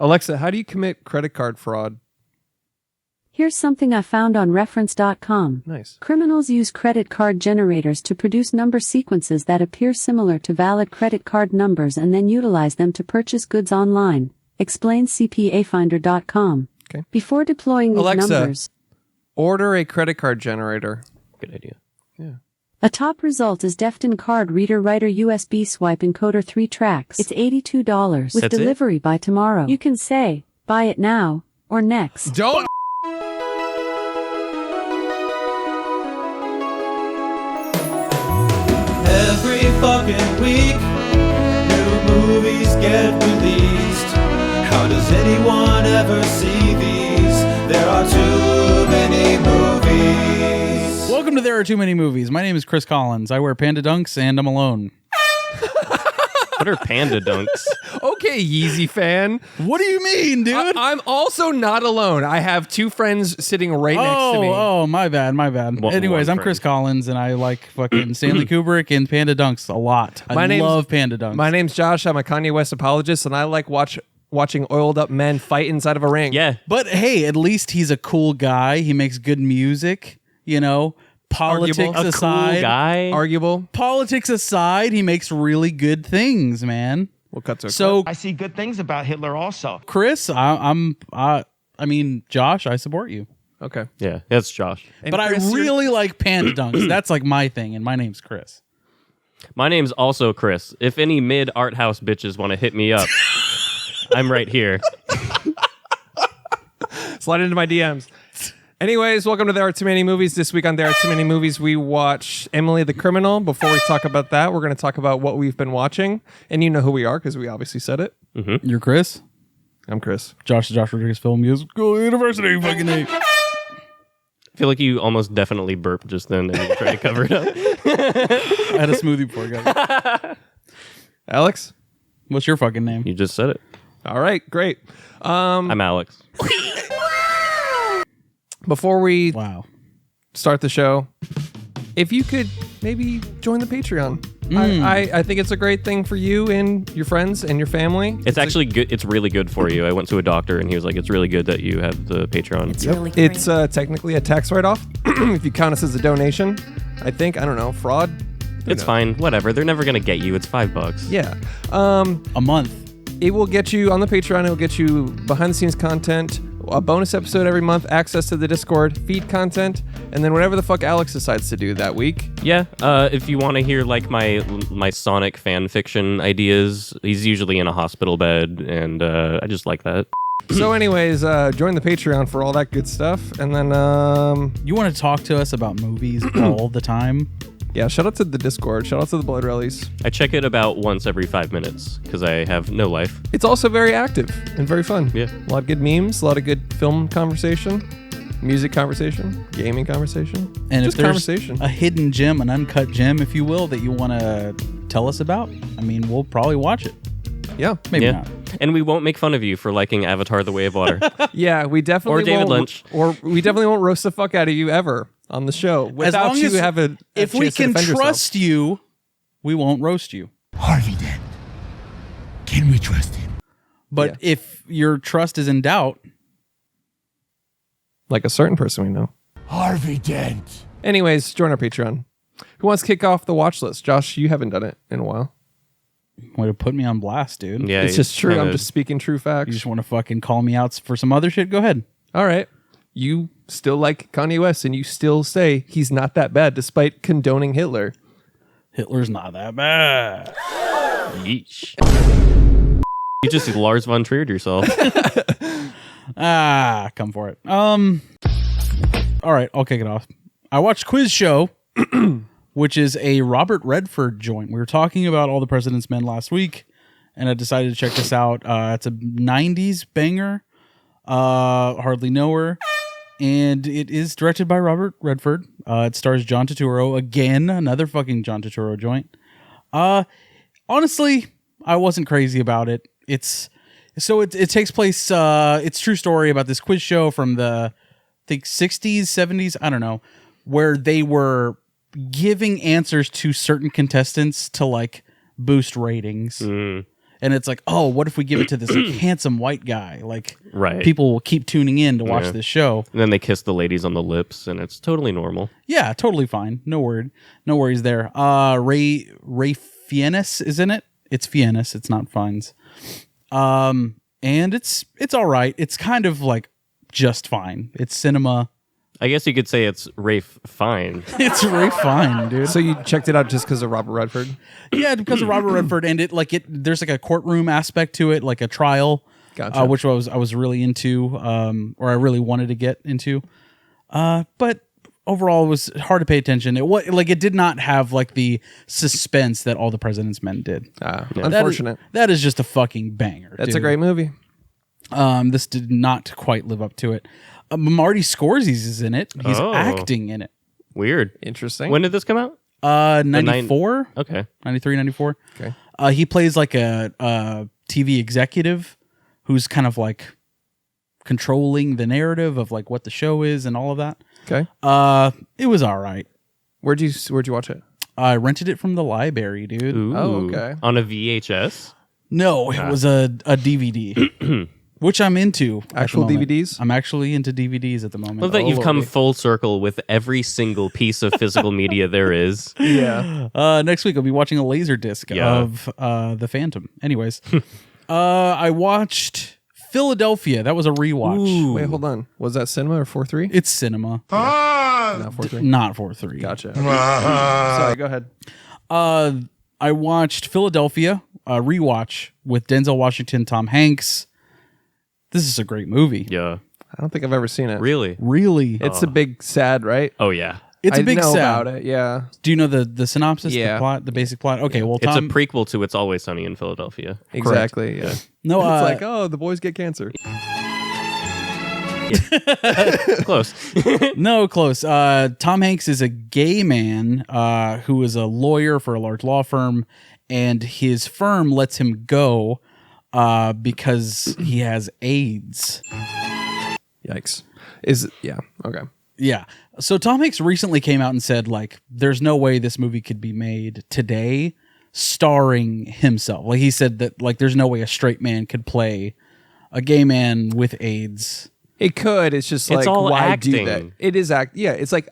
Alexa, how do you commit credit card fraud? Here's something I found on reference.com. Nice. Criminals use credit card generators to produce number sequences that appear similar to valid credit card numbers and then utilize them to purchase goods online. Explains CPAfinder.com. Okay. Before deploying these Alexa, numbers, order a credit card generator. Good idea. Yeah. a top result is Defton Card Reader Writer USB Swipe Encoder 3 tracks. It's $82 with That's delivery by tomorrow. You can say, buy it now or next. Don't. Every fucking week, new movies get released. How does anyone ever see these? There are too many movies. Welcome to There Are Too Many Movies. My name is Chris Collins. I wear panda dunks and I'm alone. What are panda dunks? Okay, Yeezy fan. What do you mean, dude? I'm also not alone. I have two friends sitting right next to me. Oh, my bad. Anyways, I'm Chris Collins, and I like fucking Stanley Kubrick and panda dunks a lot. I love panda dunks. My name's Josh. I'm a Kanye West apologist, and I like watching oiled up men fight inside of a ring. Yeah. But hey, at least he's a cool guy. He makes good music, you know. Politics Arguable. aside, Cool guy. Arguable. Politics aside, he makes really good things, man. We'll cut to a So, I see good things about Hitler also. Chris, I mean, Josh, I support you. clip. Okay. Yeah, that's Josh. And But Chris, I really like panda dunks. That's like my thing, and my name's Chris. My name's also Chris. If any mid art house bitches want to hit me up, I'm right here. slide into my DMs. Anyways, welcome to There Are Too Many Movies. This week on There Are Too Many Movies, we watch Emily the Criminal. Before we talk about that, we're going to talk about what we've been watching. And you know who we are because we obviously said it. You're Chris? I'm Chris. Josh Rodriguez Film Musical University, fucking name. I feel like you almost definitely burped just then and you tried to cover it up. I had a smoothie before, guys. Alex? What's your fucking name? You just said it. All right, great. I'm Alex. Before we Wow. start the show, if you could maybe join the Patreon. I think it's a great thing for you and your friends and your family. It's actually good. It's really good for you. I went to a doctor and he was like, it's really good that you have the Patreon. It's really great. It's technically a tax write-off if you count us as a donation. I think. I don't know. Fraud? Who It's knows? fine. Whatever. They're never going to get you. It's $5. Yeah. A month. It will get you on the Patreon. It will get you behind-the-scenes content, a bonus episode every month, access to the Discord, feed content, and then whatever the fuck Alex decides to do that week. Yeah. If you want to hear like my Sonic fan fiction ideas, he's usually in a hospital bed, and I just like that. So anyways, join the Patreon for all that good stuff. And then, You want to talk to us about movies all the time? yeah, shout out to the Discord. Shout out to the Blood Rallies. I check it about once every 5 minutes because I have no life. It's also very active and very fun. Yeah. A lot of good memes, a lot of good film conversation, music conversation, gaming conversation, And just if there's conversation. a hidden gem, an uncut gem, if you will, that you want to tell us about, I mean, we'll probably watch it. Yeah. Maybe Yeah. not. And we won't make fun of you for liking Avatar: The Way of Water. Yeah, we definitely Or David won't, Lynch. or we definitely won't roast the fuck out of you ever on the show without long you as- have a If we chance to can defend yourself. trust you, we won't roast you. Harvey Dent. Can we trust him? But if your trust is in doubt, like a certain person we know. Harvey Dent. Anyways, join our Patreon. Who wants to kick off the watch list? Josh, you haven't done it in a while. way to put me on blast, dude. Yeah, It's just true. kinda- I'm just speaking true You facts. just want to fucking call me out for some other shit? Go ahead. All right. You still like Kanye West and you still say he's not that bad despite condoning Hitler. Hitler's not that bad. Yeesh. You just Lars von Trier'd yourself. Come for it. All right, I'll kick it off. I watched Quiz Show, which is a Robert Redford joint. We were talking about All the President's Men last week, and I decided to check this out. It's a 90s banger. Hardly Know Her. And it is directed by Robert Redford. It stars John Turturro. Again, another fucking John Turturro joint. Honestly, I wasn't crazy about it. It takes place, it's a true story about this quiz show from the, I think, 60s, 70s, I don't know, where they were giving answers to certain contestants to like boost ratings. and it's like, oh, what if we give it to this like, handsome white guy? Like, Right. people will keep tuning in to watch Yeah. this show. And then they kiss the ladies on the lips, and it's totally normal. Yeah, totally fine. No worries there. Ray Fiennes is in it. It's Fiennes. It's not Fiennes. And it's all right. It's kind of like just fine. It's cinema. I guess you could say it's Rafe Fine. It's Ray Fine, dude. So you checked it out just because of Robert Redford? Yeah, because of Robert Redford, and there's like a courtroom aspect to it, like a trial, Gotcha. which I was really into, or I really wanted to get into. But overall, it was hard to pay attention. It did not have like the suspense that All the President's Men did. Unfortunate. That is just a fucking banger. That's dude. a great movie. This did not quite live up to it. Marty Scorsese is in it. He's Oh. acting in it. Weird. Interesting. When did this come out? 94? Okay. 93, 94. Okay. He plays like a TV executive who's kind of like controlling the narrative of like what the show is and all of that. Okay. It was all right. Where'd you watch it? I rented it from the library, dude. Ooh. Oh, okay. On a VHS? No, it was a DVD, which I'm into. at the Actual moment. DVDs? I'm actually into DVDs at the moment. Love that you've come lordy. full circle with every single piece of physical media there is. Yeah. Next week I'll be watching a laser disc Yeah. of The Phantom. Anyways, I watched Philadelphia. That was a rewatch. Wait, hold on. Was that cinema or 4-3? It's cinema, Not 4-3. not 4-3. Gotcha. Okay. Sorry, go ahead. I watched Philadelphia, rewatch with Denzel Washington, Tom Hanks. This is a great movie. Yeah. I don't think I've ever seen it. Really? Really, It's a big sad, right? Oh, yeah. it's a I big know sad. about it. Yeah. Do you know the synopsis, Yeah. the plot, the basic plot? Okay, well, It's a Tom, prequel to It's Always Sunny in Philadelphia. Exactly. Yeah. no, It's like, oh, the boys get cancer. Close. no, close. Tom Hanks is a gay man who is a lawyer for a large law firm, and his firm lets him go because he has AIDS. Yikes. Yeah. Okay. Yeah. So Tom Hanks recently came out and said, like, there's no way this movie could be made today starring himself. Like, he said that, like, there's no way a straight man could play a gay man with AIDS. It could. It's just like, It's all why acting. do that? It is act. Yeah. It's like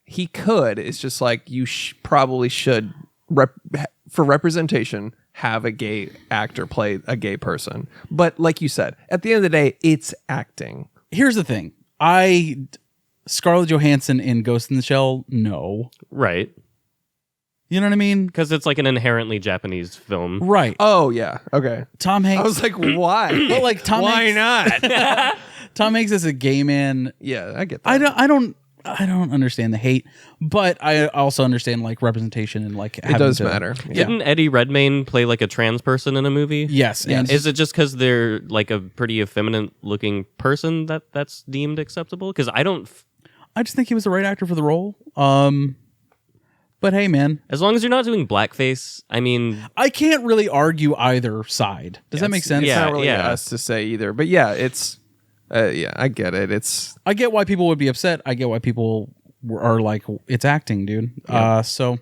he could. It's just like you probably should for representation have a gay actor play a gay person. But like you said, at the end of the day, it's acting. Here's the thing. Scarlett Johansson in Ghost in the Shell, no. Right. You know what I mean? Because it's like an inherently Japanese film. Right. Oh yeah. Okay. Tom Hanks. I was like, why? but like Tom why Hanks, not? Tom Hanks is a gay man. Yeah, I get that. I don't understand the hate, but I also understand like representation and like It does matter. Yeah. Didn't Eddie Redmayne play like a trans person in a movie? Yes. And Is it just because they're like a pretty effeminate looking person that's deemed acceptable? Because I just think he was the right actor for the role. But hey, man, as long as you're not doing blackface, I mean, I can't really argue either side. Does that make sense? It's Yeah, not really yeah. us to say either. But yeah, it's yeah, I get it. It's I get why people would be upset. I get why people are like, it's acting, dude. So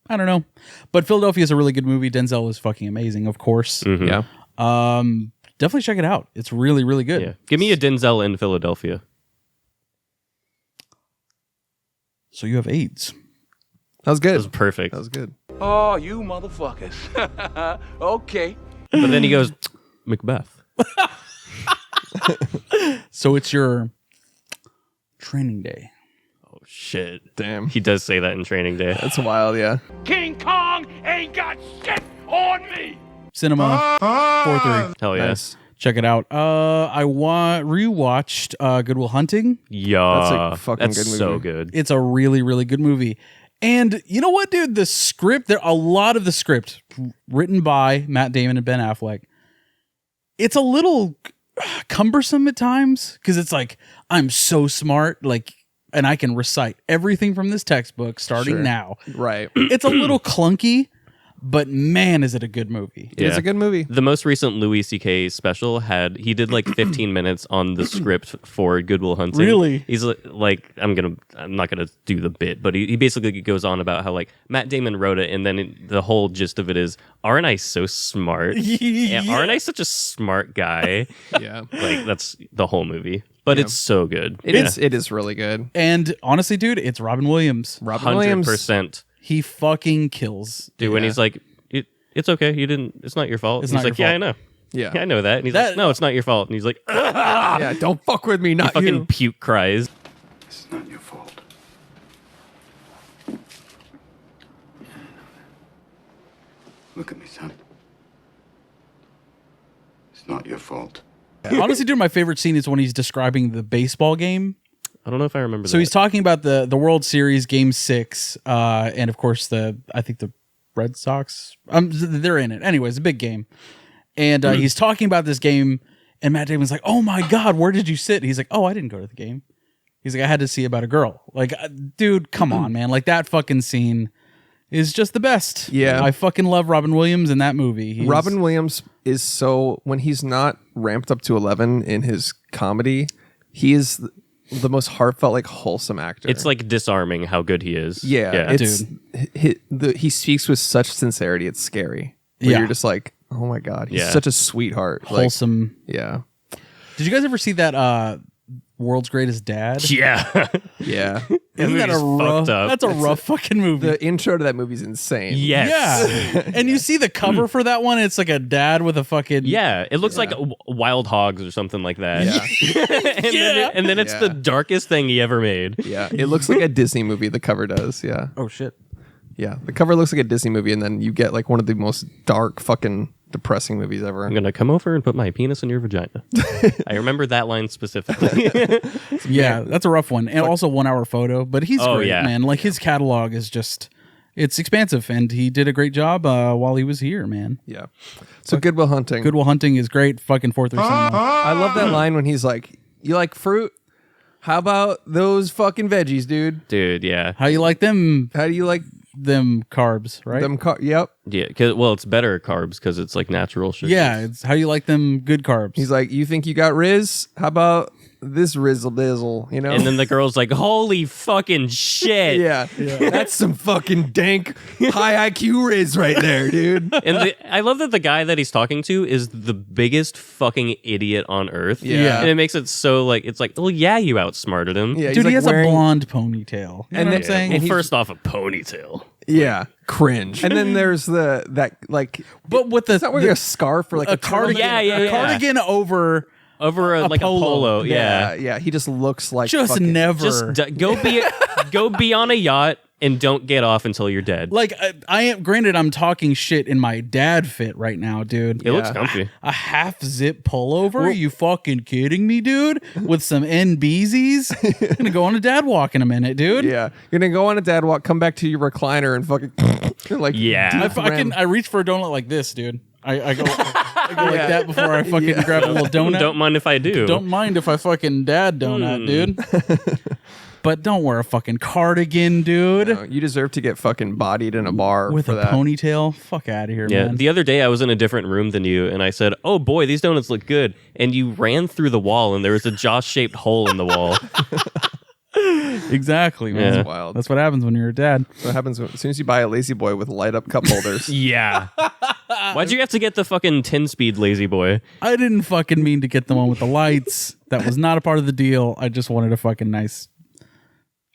I don't know. But Philadelphia is a really good movie. Denzel is fucking amazing, of course. yeah. Definitely check it out. It's really, really good. yeah. Give me a Denzel in Philadelphia. So you have AIDS. That was good. That was perfect. That was good. Oh, you motherfuckers. Okay. But then he goes, Macbeth. So it's your training day. Oh, shit. Damn. He does say that in Training Day. That's wild. Yeah. King Kong ain't got shit on me. Cinema 4-3. Hell yeah. Nice. Check it out. I rewatched Good Will Hunting. Yeah. That's a fucking that's good so movie. good. It's a really, really good movie. And you know what, dude? The script, a lot of the script written by Matt Damon and Ben Affleck, it's a little cumbersome at times because it's like, I'm so smart, like, and I can recite everything from this textbook starting Sure. now. Right. It's a little clunky, but man, is it a good movie. It's a good movie. The most recent Louis C.K. special he did like 15 minutes on the script for Good Will Hunting. Really? He's like, I'm not gonna do the bit, but he basically goes on about how like Matt Damon wrote it, and then the whole gist of it is, aren't I so smart? And aren't I such a smart guy? Yeah. Like that's the whole movie. But it's so good. It is really good. And honestly, dude, it's Robin Williams. Robin Williams. 100%. He fucking kills. Dude, when he's like, it's okay, it's not your fault. It's He's not like, your yeah, fault. I know. Yeah. Yeah, I know that. And he's like, no, it's not your fault. And he's like, Yeah, don't fuck with me, not fucking you. puke cries. It's not your fault. Look at me, son. It's not your fault. Honestly, dude, my favorite scene is when he's describing the baseball game. I don't know if I remember that. So he's talking about the World Series Game 6, and of course I think the Red Sox. They're in it. Anyways, a big game, and he's talking about this game, and Matt Damon's like, "Oh my God, where did you sit?" He's like, "Oh, I didn't go to the game." He's like, "I had to see about a girl." Like, dude, come on, man! Like that fucking scene is just the best. Yeah. I fucking love Robin Williams in that movie. Robin Williams is so, when he's not ramped up to 11 in his comedy, he is the most heartfelt, like wholesome actor. It's like disarming how good he is. Yeah, it's he speaks with such sincerity. It's scary. Where you're just like, oh my God, he's such a sweetheart. Wholesome. Like, yeah. Did you guys ever see that World's Greatest Dad? Yeah. Yeah. Isn't that a movie's rough? fucked up. That's a rough fucking movie. The intro to that movie is insane. Yes. Yeah, and you see the cover for that one. It's like a dad with a fucking Yeah, it looks like Wild Hogs or something like that. Yeah. and then it's the darkest thing he ever made. Yeah. It looks like a Disney movie. The cover does. Yeah. Oh shit! Yeah. The cover looks like a Disney movie, and then you get like one of the most dark, fucking depressing movies ever. I'm gonna come over and put my penis in your vagina. I remember that line specifically. Yeah, that's a rough one, and also 1 hour photo. But he's great, yeah. man. Like his catalog is just—it's expansive, and he did a great job while he was here, man. Yeah. So Good Will Hunting. Good Will Hunting is great. Fucking 437. I love that line when he's like, "You like fruit? How about those fucking veggies, dude? Dude, yeah. How you like them? How do you like Them carbs, right? Yep." Yeah, well, it's better carbs because it's like natural sugar. Yeah, it's how you like them good carbs. He's like, "You think you got Riz? How about this Rizzle Dizzle?" You know? And then the girl's like, holy fucking shit. yeah. That's some fucking dank high IQ Riz right there, dude. And I love that the guy that he's talking to is the biggest fucking idiot on earth. Yeah. And it makes it so like, it's like, well, yeah, you outsmarted him. Yeah, Dude, he's he like has wearing- a blonde ponytail. You know what I'm saying? Well, first off, a ponytail. Yeah, cringe. And then there's that like, But with the it's not wearing a scarf or like a cardigan, Yeah. a cardigan over Like polo. a polo. Yeah. Yeah. He just looks like just fucking, never. Just go be on a yacht and don't get off until you're dead. like I am. Granted, I'm talking shit in my dad fit right now, dude. It looks comfy. A half zip pullover? Are you fucking kidding me, dude? With some NBZs? Gonna go on a dad walk in a minute, dude. Yeah, you're gonna go on a dad walk, come back to your recliner, and fucking like Yeah. I reach for a donut like this, dude. I go like that before I fucking grab a little donut. Don't mind if I do. Don't mind if I fucking dad donut, dude. But don't wear a fucking cardigan, dude. No, you deserve to get fucking bodied in a bar With for a that. ponytail. Fuck out of here, Yeah, man. the other day I was in a different room than you, and I said, "Oh boy, these donuts look good." And you ran through the wall, and there was a Josh-shaped hole in the wall. Exactly, man. Yeah. That's wild. That's what happens when you're a dad. What happens as soon as you buy a Lazy Boy with light up cup holders? Yeah. Why'd you have to get the fucking 10-speed Lazy Boy? I didn't fucking mean to get the one with the lights. That was not a part of the deal. I just wanted a fucking nice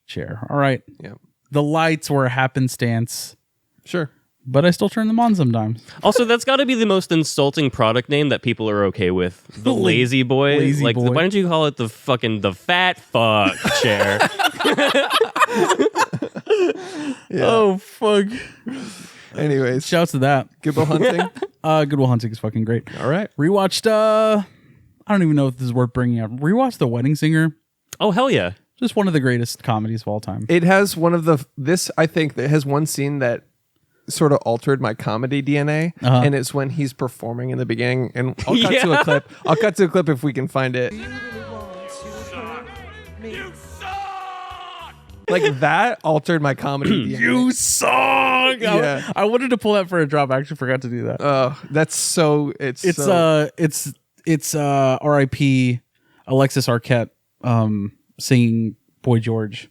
chair. All right. Yeah, The lights were a happenstance, sure. but I still turn them on sometimes. Also, that's got to be the most insulting product name that people are okay with. The Lazy Boy. Lazy like, Boy. why don't you call it the fat fuck chair? Oh, fuck. Anyways, Shouts to that. Good Will Hunting. Good Will Hunting is fucking great. All right. Rewatched, I don't even know if this is worth bringing up. Rewatched The Wedding Singer. Oh, hell yeah. Just one of the greatest comedies of all time. It has one of the I think that has one scene that sort of altered my comedy DNA, and it's when he's performing in the beginning. And I'll cut to a clip. I'll cut to a clip if we can find it. You suck! Like that altered my comedy DNA. You suck! like, Yeah. I wanted to pull that for a drop. I actually forgot to do that. That's so. It's R.I.P. Alexis Arquette singing Boy George.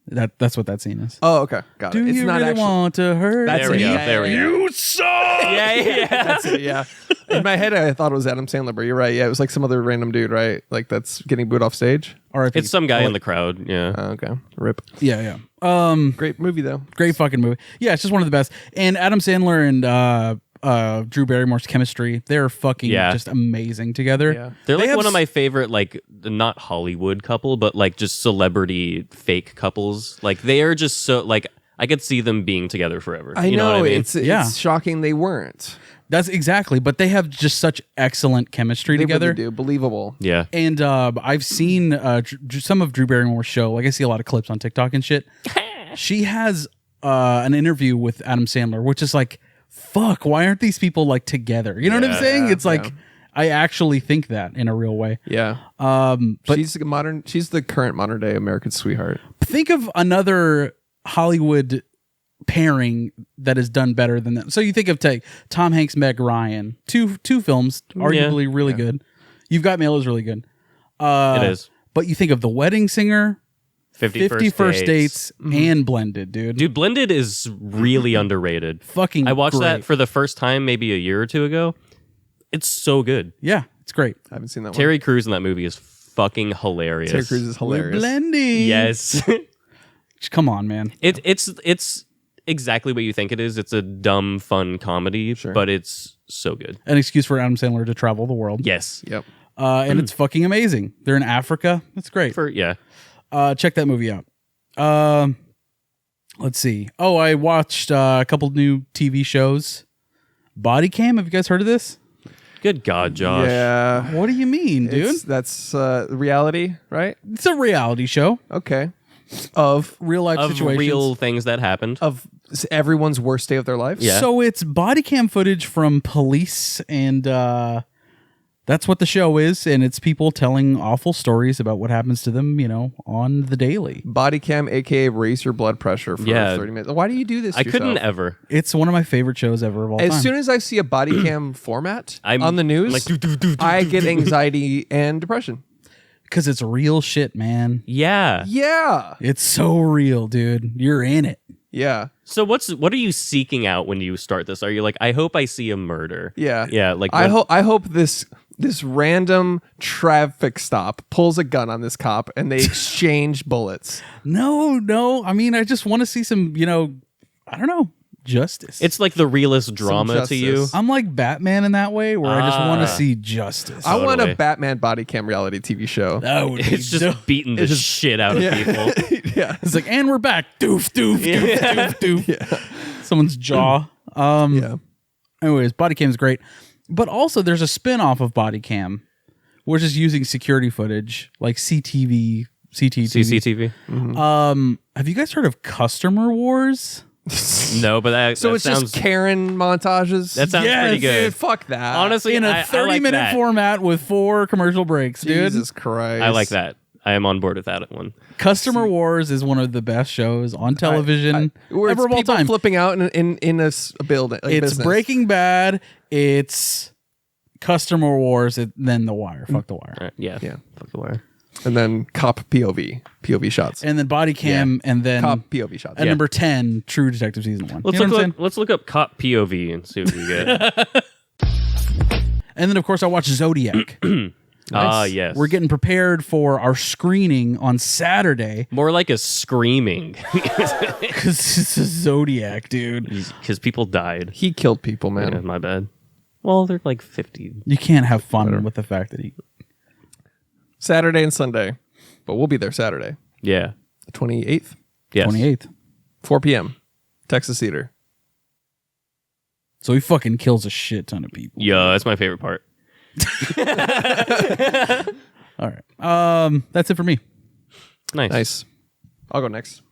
That's what that scene is. Oh, okay, got it. Do It's you not really actually. want to hurt? That's There we it. go. Yeah, There we yeah, go. yeah. You suck! Yeah. That's it. Yeah. In my head, I thought it was Adam Sandler, but you're right. Yeah, it was like some other random dude, right? Like that's getting booed off stage. R.I.P. It's some guy in the crowd. Yeah. Okay, rip. Yeah. Great movie though. Great fucking movie. Yeah, it's just one of the best. And Adam Sandler and Drew Barrymore's chemistry, they're fucking just amazing together. Yeah. They're like have one of my favorite, like, not Hollywood couple, but like just celebrity fake couples. Like they are just so, like, I could see them being together forever. I You know what I mean? It's shocking they weren't. That's exactly. But they have just such excellent chemistry They together. really do. Believable. Yeah. And I've seen some of Drew Barrymore's show. Like I see a lot of clips on TikTok and shit. She has an interview with Adam Sandler, which is like, fuck, why aren't these people like together? You know what I'm saying? It's like, I actually think that in a real way. Yeah. But She's the current modern day American sweetheart. think of another Hollywood pairing that is done better than that. So you think of Tom Hanks, Meg Ryan, two films, arguably really good. You've Got Mail is really good. It is. But you think of The Wedding Singer, 50 First Dates, and Blended, dude. Dude, Blended is really underrated. Fucking I watched that great. for the first time maybe a year or two ago. It's so good. Yeah, it's great. I haven't seen that Terry Crews in that movie is fucking hilarious. one. Terry Crews is We're hilarious. blending. Yes. Come on, man. It's exactly what you think it is. It's a dumb, fun comedy, but it's so good. An excuse for Adam Sandler to travel the world. Yes. Yep. And it's fucking amazing. They're in Africa. It's great. Check that movie out. Let's see. Oh, I watched a couple new TV shows. Bodycam. Have you guys heard of this? Good God, Josh. Yeah. What do you mean, dude? That's reality, right? It's a reality show. Okay. Of Real life Of situations. real things that happened. of everyone's worst day of their life. Yeah. So it's body cam footage from police, and that's what the show is. And it's people telling awful stories about what happens to them, on the daily. Bodycam, aka raise your blood pressure for 30 minutes. Why do you do this? I to couldn't yourself? ever. It's one of my favorite shows ever of all time. As soon as I see a bodycam format on the news, like, I get anxiety and depression. Because it's real shit, man. Yeah. Yeah. It's so real, dude. You're in it. Yeah. So what are you seeking out when you start this? Are you like, I hope I see a murder? Yeah. Yeah. Like I hope this random traffic stop pulls a gun on this cop and they exchange bullets. No. I mean, I just want to see some, I don't know, justice. It's like the realest drama to you. justice. I'm like Batman in that way, where I just want to see justice. I want a Totally. Batman bodycam reality TV show. That would be It's just beating the shit out of people. Yeah. It's like, and we're back. Doof, doof, doof, doof, doof. Someone's jaw. Yeah. Anyways, Bodycam is great. But also, there's a spin-off of Bodycam, which is using security footage, like CCTV. CCTV? Have you guys heard of Customer Wars? No, but that So that it's sounds, just Karen montages. that sounds Yes, pretty good. Dude, fuck that. Honestly, In a I 30-minute like that. format with 4 commercial breaks, dude. Jesus Christ. I like that. I am on board with that one. Customer Wars is one of the best shows on television Where it's ever of all people time. flipping out in a building. Like It's business. Breaking Bad. It's Customer Wars. Then The Wire. Fuck The Wire. All right, yeah. Yeah. Fuck the wire. And then cop POV shots. And then Bodycam. And then Cop POV shots. at number 10, True Detective Season 1. Let's You know what I'm let's look up cop POV and see what we get. saying? And then, of course, I watched Zodiac. Ah, yes. We're getting prepared for our screening on Saturday more like a screaming because it's a Zodiac, dude. because people died. He killed people, man. Yeah, my bad. Well, they're like 50. You can't have fun with the fact that he... Saturday and Sunday. But we'll be there Saturday. Yeah. The 28th. Yes. 28th. 4 p.m. Texas Theater. So he fucking kills a shit ton of people. Yeah, that's my favorite part. All right. That's it for me. Nice. Nice. I'll go next.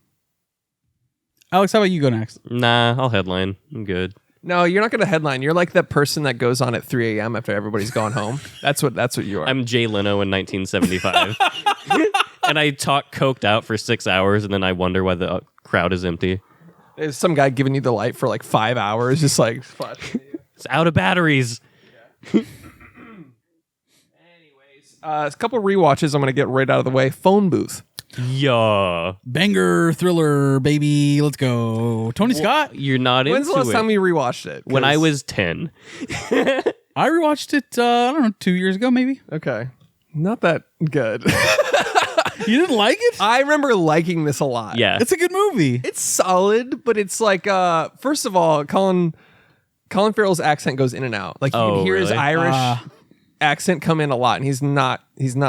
Alex, how about you go next? Nah, I'll headline. I'm good. No, you're not going to headline. You're like that person that goes on at 3 a.m. after everybody's gone home. That's what you are. I'm Jay Leno in 1975. And I talk coked out for 6 hours and then I wonder why the crowd is empty. There's some guy giving you the light for like 5 hours, just like flashing at you. It's out of batteries. A couple rewatches I'm going to get right out of the way. Phone Booth. Yeah. Banger thriller, baby. Let's go. Tony Scott. You're not When's the into last it. time you rewatched it? When I 'Cause- was 10. I rewatched it, I don't know, 2 years ago, maybe. Okay. Not that good. You didn't like it? I remember liking this a lot. Yeah. It's a good movie. It's solid, but it's like, first of all, Colin Farrell's accent goes in and out. Like you Oh, can hear his really? Irish accent come in a lot, and he's not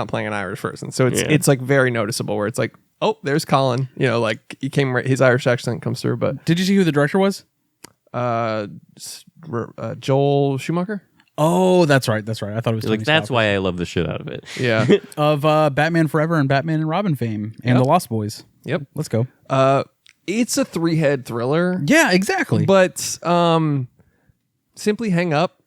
playing an Irish person. So it's like very noticeable where it's like, oh, there's Colin. You know, like his Irish accent comes through. But Did you see who the director was? Joel Schumacher. Oh, that's right. That's right. I thought it was Tony Like, that's Scott. why I love the shit out of it. Yeah. Of Batman Forever and Batman and Robin fame and Yep. The Lost Boys. Yep. Let's go. It's a 3-head thriller, Yeah, exactly. but simply hang up.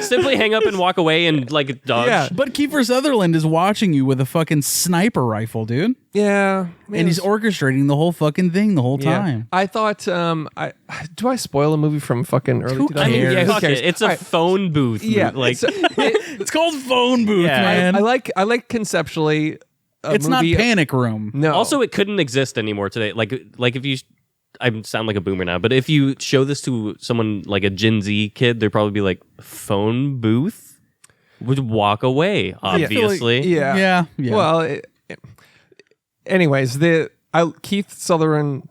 Simply hang up and walk away and like dodge. Yeah. But Kiefer Sutherland is watching you with a fucking sniper rifle, dude. Yeah. And he's orchestrating the whole fucking thing the whole time. I thought, do I spoil a movie from fucking early Who 2000s? I mean, cares? yeah, Who fuck cares? it. It's a All right. phone booth. Yeah, Like, so It's called Phone Booth, Yeah. man. I like conceptually. it's not movie, Panic Room. No. also, it couldn't exist anymore today. Like if you, I sound like a boomer now, but if you show this to someone like a Gen Z kid, they'd probably be like, phone booth? Would walk away, obviously. yeah. Yeah. Well, anyways, Keith Sutherland.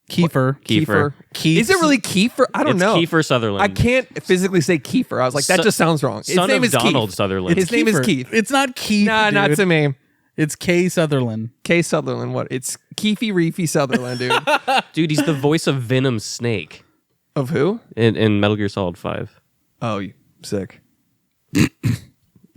Kiefer. Kiefer. Keith. Is it really Kiefer? I don't It's know. Kiefer Sutherland. I can't physically say Kiefer. I was like, that Son- just sounds wrong. His son name of is Donald Keith. Sutherland. His name is Kiefer. Keith. It's not Keith. Nah, not dude. to me. It's K. Sutherland. K. Sutherland. What? It's Keefy Reefy Sutherland, dude. Dude, he's the voice of Venom Snake Of who? in Metal Gear Solid 5. Oh, you sick.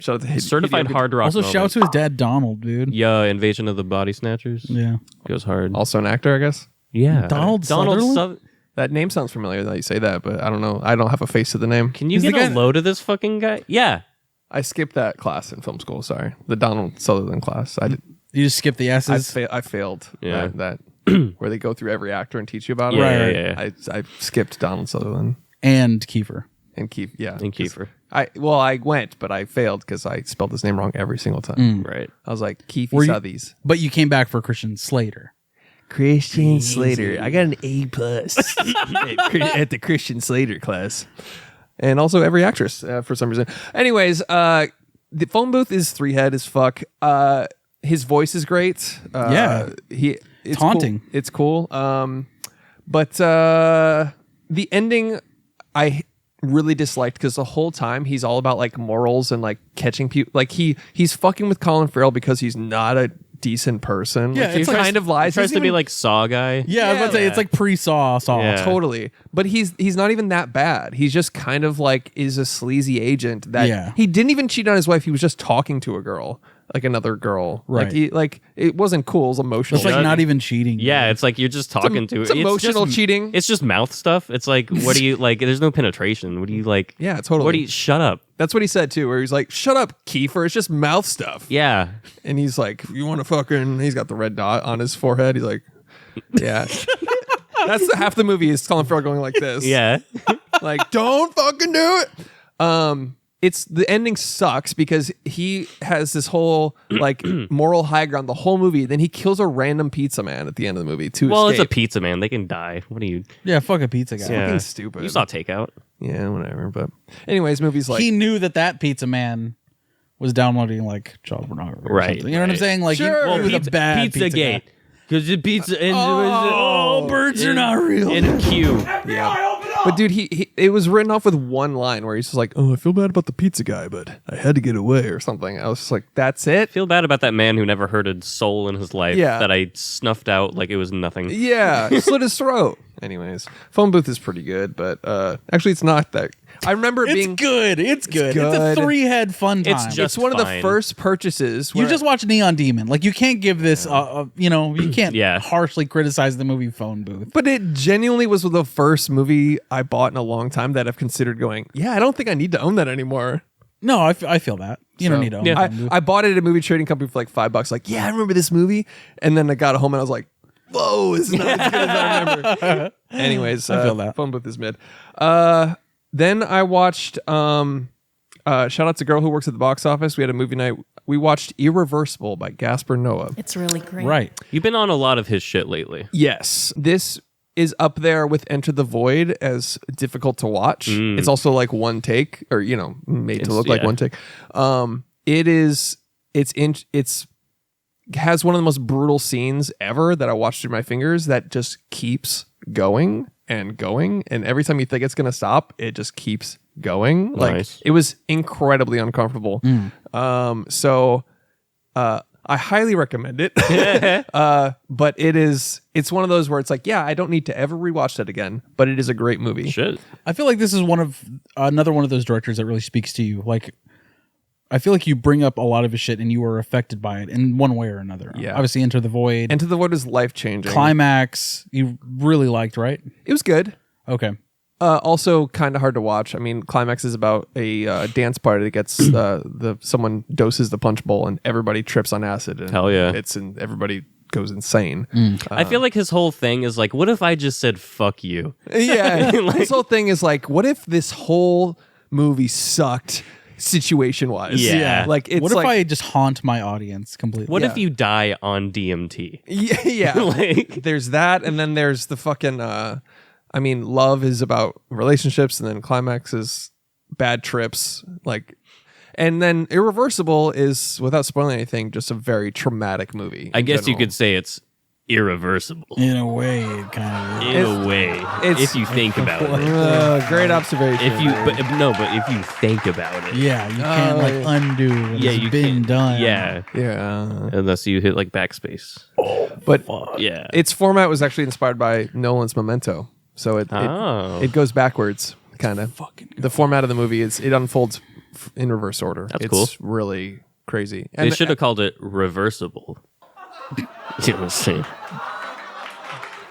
Shout out to Certified Hideo. hard rock. Also, moment. shout out to his dad, Donald, dude. Yeah, Invasion of the Body Snatchers. Yeah. Goes hard. Also an actor, I guess. Yeah. Donald Sutherland? That name sounds familiar that you say that, but I don't know. I don't have a face to the name. Can you He's get the a guy- load of this fucking guy? Yeah. I skipped that class in film school. Sorry, the Donald Sutherland class. You just skip the S's. I failed. Yeah. That where they go through every actor and teach you about it. Yeah, Right, yeah, yeah. I skipped Donald Sutherland and Kiefer. and Keith. Yeah, And Kiefer. I went, but I failed because I spelled his name wrong every single time. Right. I was like Keith Were you- Southies. But you came back for Christian Slater. Christian Slater. I got an A plus at the Christian Slater class, and also every actress for some reason. Anyways, the phone booth is 3-head as fuck. His voice is great. Yeah. It's haunting. Cool. It's cool. But the ending I really disliked because the whole time he's all about like morals and like catching people. Like he's fucking with Colin Farrell because he's not a decent person. Yeah, Like, he it's like- kind of lies. Tries He to be doesn't like Saw guy. Yeah, I was about to say, Yeah. it's like pre-Saw. Yeah. Totally. But he's not even that bad. He's just kind of like is a sleazy agent that Yeah. he didn't even cheat on his wife. He was just talking to a girl, like another girl. Right. Like it wasn't cool. It was emotional. It's like not even cheating. Yeah, it's like you're just talking to it's emotional just, cheating. It's just mouth stuff. It's like, what do you like? There's no penetration. What do you like? Yeah, totally. What do you? Shut up. That's what he said too, where he's like, "Shut up, Kiefer. It's just mouth stuff." Yeah. And he's like, "You want to fucking?" He's got the red dot on his forehead. He's like, "Yeah." That's half the movie is Colin Farrell going like this. Yeah. Like, don't fucking do it. It's the ending sucks because he has this whole like moral high ground the whole movie. Then he kills a random pizza man at the end of the movie to Well, it's a escape. pizza man. They can die. What do you? Yeah, fuck a pizza guy. Yeah. Fucking stupid. You saw Takeout. Yeah, whatever. But anyways, movies like He knew that pizza man was downloading like child pornography or Right, something. You know what I'm right. saying? Like, Sure. he was a bad pizza Pizzagate. guy. Because the pizza. Oh, birds are not real. In Q. But dude, he it was written off with one line where he's just like, "Oh, I feel bad about the pizza guy, but I had to get away" or something. I was just like, "That's it." Feel bad about that man who never heard a soul in his life Yeah. that I snuffed out like it was nothing. Yeah, slit his throat. Anyways, phone booth is pretty good, but actually, it's not that. I remember it It's being good. It's good. It's good. a 3-head fun time. It's just it's one of the fine. first purchases. you where- just watch Neon Demon. Like, you can't give this, you can't Yeah. harshly criticize the movie Phone Booth. But it genuinely was the first movie I bought in a long time that I've considered going, yeah, I don't think I need to own that anymore. No, I feel that. You don't need to own Yeah. Phone Booth. I bought it at a movie trading company for like $5. Like, yeah, I remember this movie. And then I got home and I was like, whoa, it's not as good as I remember. Anyways, I feel that. phone booth is mid. Then I watched shout out to Girl Who Works at the Box Office. We had a movie night. We watched Irreversible by Gaspar Noé. It's really great. Right. You've been on a lot of his shit lately. Yes. This is up there with Enter the Void as difficult to watch. It's also like one take, or made to look like one take. It's has one of the most brutal scenes ever that I watched through my fingers that just keeps going and going, and every time you think it's gonna stop, it just keeps going. Nice. Like, it was incredibly uncomfortable. So I highly recommend it. But it's one of those where it's like, yeah, I don't need to ever rewatch that again, but it is a great movie. Shit. I feel like this is another one of those directors that really speaks to you. Like, I feel like you bring up a lot of his shit and you were affected by it in one way or another. Yeah. Obviously, Enter the Void. Enter the Void is life-changing. Climax, you really liked, right? It was good. Okay. Also kind of hard to watch. I mean, Climax is about a dance party that gets someone doses the punch bowl and everybody trips on acid. And Hell yeah. Everybody goes insane. I feel like his whole thing is like, what if I just said fuck you? Yeah. His whole thing is like, what if this whole movie sucked situation wise? Yeah. Like, it's What if like, I just haunt my audience completely? What if you die on DMT? yeah. Like- There's that, and then there's the fucking Love is about relationships, and then Climax is bad trips, like, and then Irreversible is, without spoiling anything, just a very traumatic movie. I in guess you general. could say it's irreversible. In a way, it kind of. In a way, if you think about it. Great observation. If you think about it. Yeah, you can't like undo what's you been can't- done. Yeah. Yeah, Unless you hit like backspace. but Yeah. its format was actually inspired by Nolan's Memento, so it goes backwards, kind of. The format of the movie it unfolds in reverse order. That's it's cool. really crazy. They should have called it reversible. You know what I'm saying?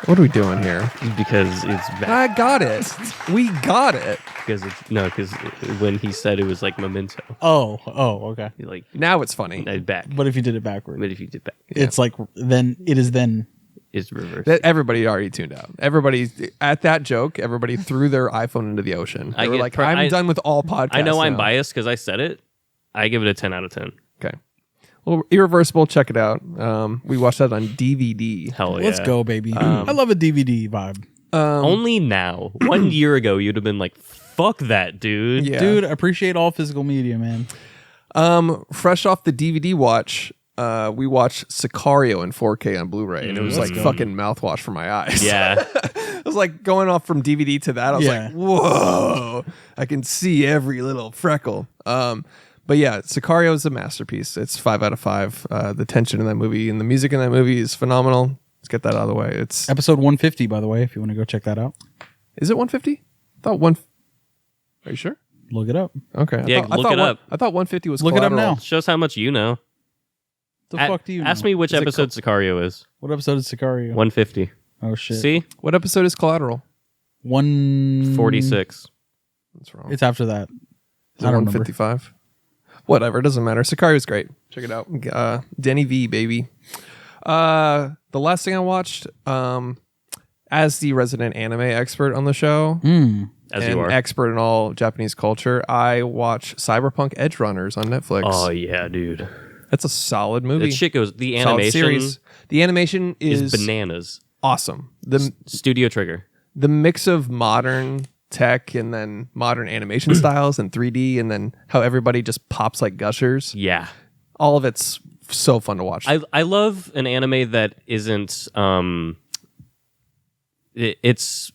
What are we doing here? Because it's back. I got it. We got it. Because when he said it was like memento, Oh, okay. he like Now it's funny. back. But if you did it backward, But if you did back, it's like then it is then. it's reverse. That everybody already tuned out. Everybody at that joke. Everybody threw their iPhone into the ocean. They I were get like, pro- "I'm I- done with all podcasts." I know I'm now." biased because I said it. I give it a 10 out of 10. Okay. Well, Irreversible. Check it out. We watched that on DVD. Hell yeah. Let's go, baby. I love a DVD vibe. Only now. 1 year ago, you'd have been like, fuck that, dude. Yeah. Dude, appreciate all physical media, man. Fresh off the DVD watch, we watched Sicario in 4K on Blu-ray, and it was like fucking mouthwash for my eyes. Yeah. I was like going off from DVD to that. I was Yeah. like, whoa, I can see every little freckle. But yeah, Sicario is a masterpiece. It's 5 out of 5. The tension in that movie and the music in that movie is phenomenal. Let's get that out of the way. It's Episode 150, by the way, if you want to go check that out. Is it 150? I thought one. Are you sure? Look it up. Okay. Yeah, look it up. I thought 150 was Look it up Collateral. now. Shows how much you know. The fuck do you Ask know? me which Is it episode Sicario is. What episode is Sicario? 150. Oh, shit. See? What episode is Collateral? 46. That's wrong. It's after that. Is it I don't remember. 155? Whatever, it doesn't matter. Sicario's great. Check it out. Denny V, baby. The last thing I watched, as the resident anime expert on the show, As and you are. expert in all Japanese culture, I watch Cyberpunk Edgerunners on Netflix. Oh, yeah, dude. That's a solid movie. That shit goes. The Solid animation series. The animation is is bananas. awesome. Studio Trigger. The mix of modern tech and then modern animation styles and 3D and then how everybody just pops like gushers. Yeah. All of it's so fun to watch. I love an anime that isn't it's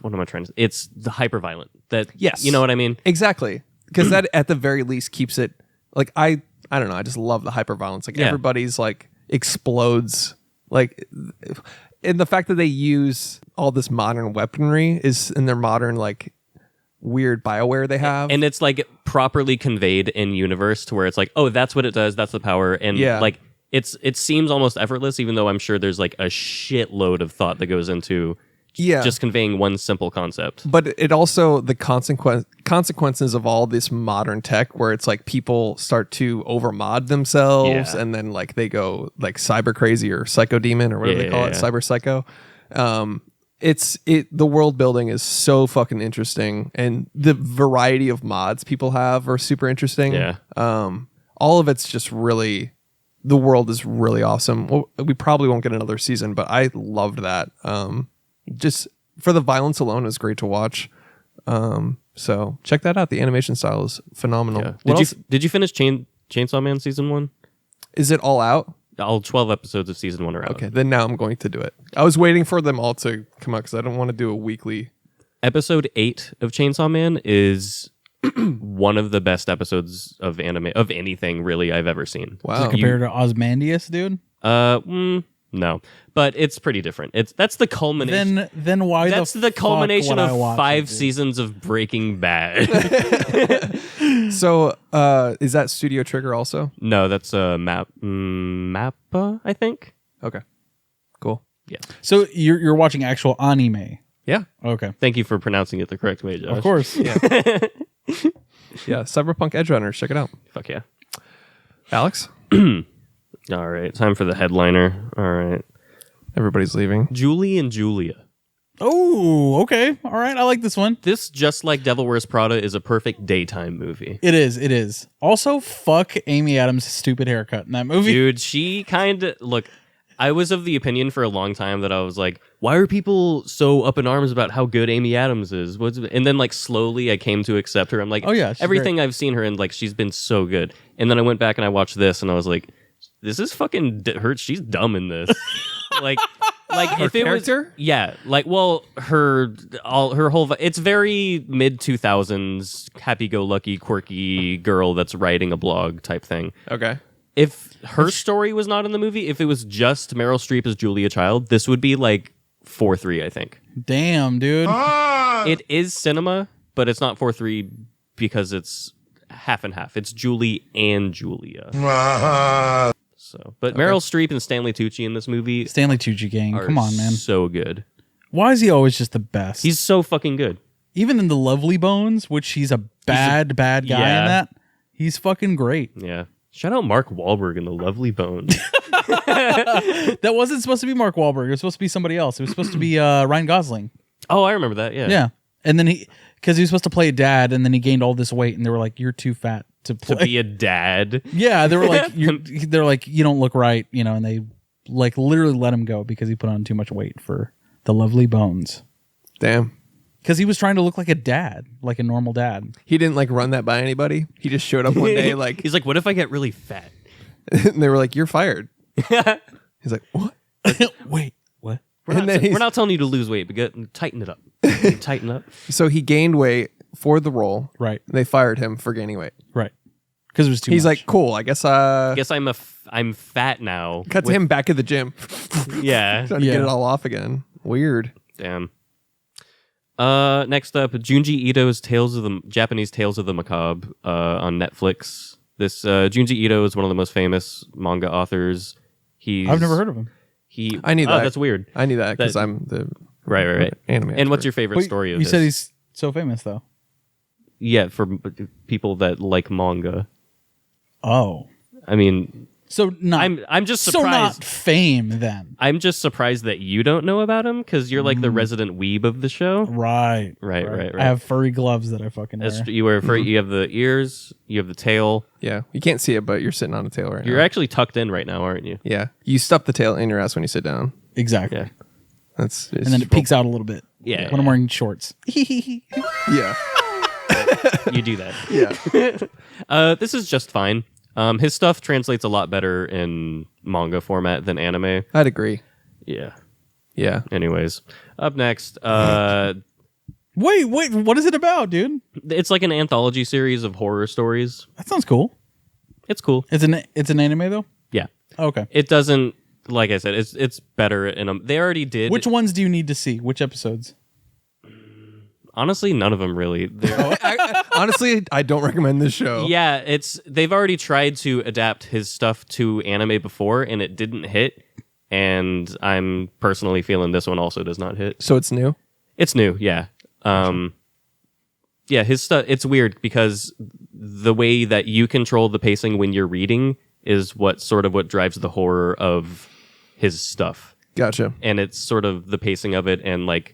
what am I trying to say? It's the hyper violent. That Yes. you know what I mean? Exactly. Because that at the very least keeps it like I don't know, I just love the hyper violence. Like Yeah. everybody's like explodes. Like and the fact that they use all this modern weaponry is in their modern like weird BioWare they have. And it's like properly conveyed in universe to where it's like, oh, that's what it does, that's the power. And Yeah. like it seems almost effortless, even though I'm sure there's like a shitload of thought that goes into just conveying one simple concept. But it also the consequences of all this modern tech, where it's like people start to overmod themselves, Yeah. and then like they go like cyber crazy or psycho demon or whatever they call it, cyber psycho. The world building is so fucking interesting, and the variety of mods people have are super interesting. Yeah. All of it's just really, the world is really awesome. Well, we probably won't get another season, but I loved that. Just for the violence alone, it was great to watch. So check that out. The animation style is phenomenal. Yeah. Did you finish Chainsaw Man season 1? Is it all out? All 12 episodes of season 1 are out. Okay, then now I'm going to do it. I was waiting for them all to come out because I don't want to do a weekly. Episode 8 of Chainsaw Man is one of the best episodes of anime, of anything really I've ever seen. Wow. Compared to Ozymandias, dude. No, but it's pretty different. That's the culmination. Then why That's the culmination of 5 seasons. seasons of Breaking Bad. So is that Studio Trigger also? No, that's Mappa, I think. Okay, cool. Yeah. So you're watching actual anime. Yeah, Okay. Thank you for pronouncing it the correct way, Josh. Of course. yeah. Cyberpunk Edgerunner. Check it out. Fuck yeah. Alex, All right, time for the headliner. All right. everybody's leaving. Julie and Julia. Oh, okay. All right. I like this one. This, just like Devil Wears Prada, is a perfect daytime movie. It is. It is. Also, fuck Amy Adams' stupid haircut in that movie. Dude, she kind of... Look, I was of the opinion for a long time that I was like, why are people so up in arms about how good Amy Adams is? And then, like, slowly I came to accept her. I'm like, Oh, yeah, she's everything I've seen her in, like, she's been so good. And then I went back and I watched this and I was like, this is fucking... She's dumb in this. like if it character? was... Yeah. Like, well, her whole... It's very mid-2000s, happy-go-lucky, quirky girl that's writing a blog type thing. Okay. If her story was not in the movie, if it was just Meryl Streep as Julia Child, this would be like 4-3, I think. Damn, dude. It is cinema, but it's not 4-3 because it's half and half. It's Julie and Julia. So, but Meryl Streep and Stanley Tucci in this movie Stanley Tucci gang. are Come on, man. so good. Why is he always just the best? He's so fucking good. Even in The Lovely Bones, which he's a bad guy in that, he's fucking great. Yeah. Shout out Mark Wahlberg in The Lovely Bones. That wasn't supposed to be Mark Wahlberg. It was supposed to be somebody else. It was supposed to be Ryan Gosling. Oh, I remember that. Yeah. Yeah. And then because he was supposed to play a dad, and then he gained all this weight, and they were like, "You're too fat to play." To be a dad. Yeah, they were like, they're like, "You don't look right," and they like literally let him go because he put on too much weight for The Lovely Bones. Damn. Because he was trying to look like a dad, like a normal dad. He didn't like run that by anybody. He just showed up one day like He's like, what if I get really fat? and they were like, "You're fired." He's like, "What?" Wait, what? We're not telling you to lose weight, but tighten it up. Tighten up. So he gained weight for the role. Right, They fired him for gaining weight. right. Because it was too He's much. like, "Cool, I guess Guess I'm fat now. cut to him back at the gym." Yeah. Trying to get it all off again. Weird. Damn. Next up, Junji Ito's Japanese Tales of the Macabre on Netflix. This Junji Ito is one of the most famous manga authors. I've never heard of him. I knew that. That's weird. I knew that because That- I'm the Right. anime. And what's expert. your favorite story of You his? said he's so famous, though. Yeah, for people that like manga. Oh, I mean, so not. I'm just so surprised. not fame then. I'm just surprised that you don't know about him because you're like the resident weeb of the show. Right. Right. I have furry gloves that I fucking wear. You wear you have the ears, you have the tail. Yeah, you can't see it, but you're sitting on a tail right You're now. actually tucked in right now, aren't you? Yeah, you stuff the tail in your ass when you sit down. Exactly. Yeah. It's And then it peeks out a little bit. Yeah. When I'm wearing shorts. Yeah, You do that. yeah. This is just fine. His stuff translates a lot better in manga format than anime. I'd agree. Yeah. Yeah, Anyways, up next, Wait, what is it about, dude? it's like an anthology series of horror stories. That sounds cool. It's cool. It's an anime though? Yeah. Okay. It doesn't, like I said, it's better in they already did. Which ones do you need to see? Which episodes? Honestly, none of them really. honestly, I don't recommend this show. Yeah, they've already tried to adapt his stuff to anime before and it didn't hit. and I'm personally feeling this one also does not hit. So it's new? It's new, yeah. Yeah, his stuff, it's weird because the way that you control the pacing when you're reading is what drives the horror of his stuff. Gotcha. And it's sort of the pacing of it and like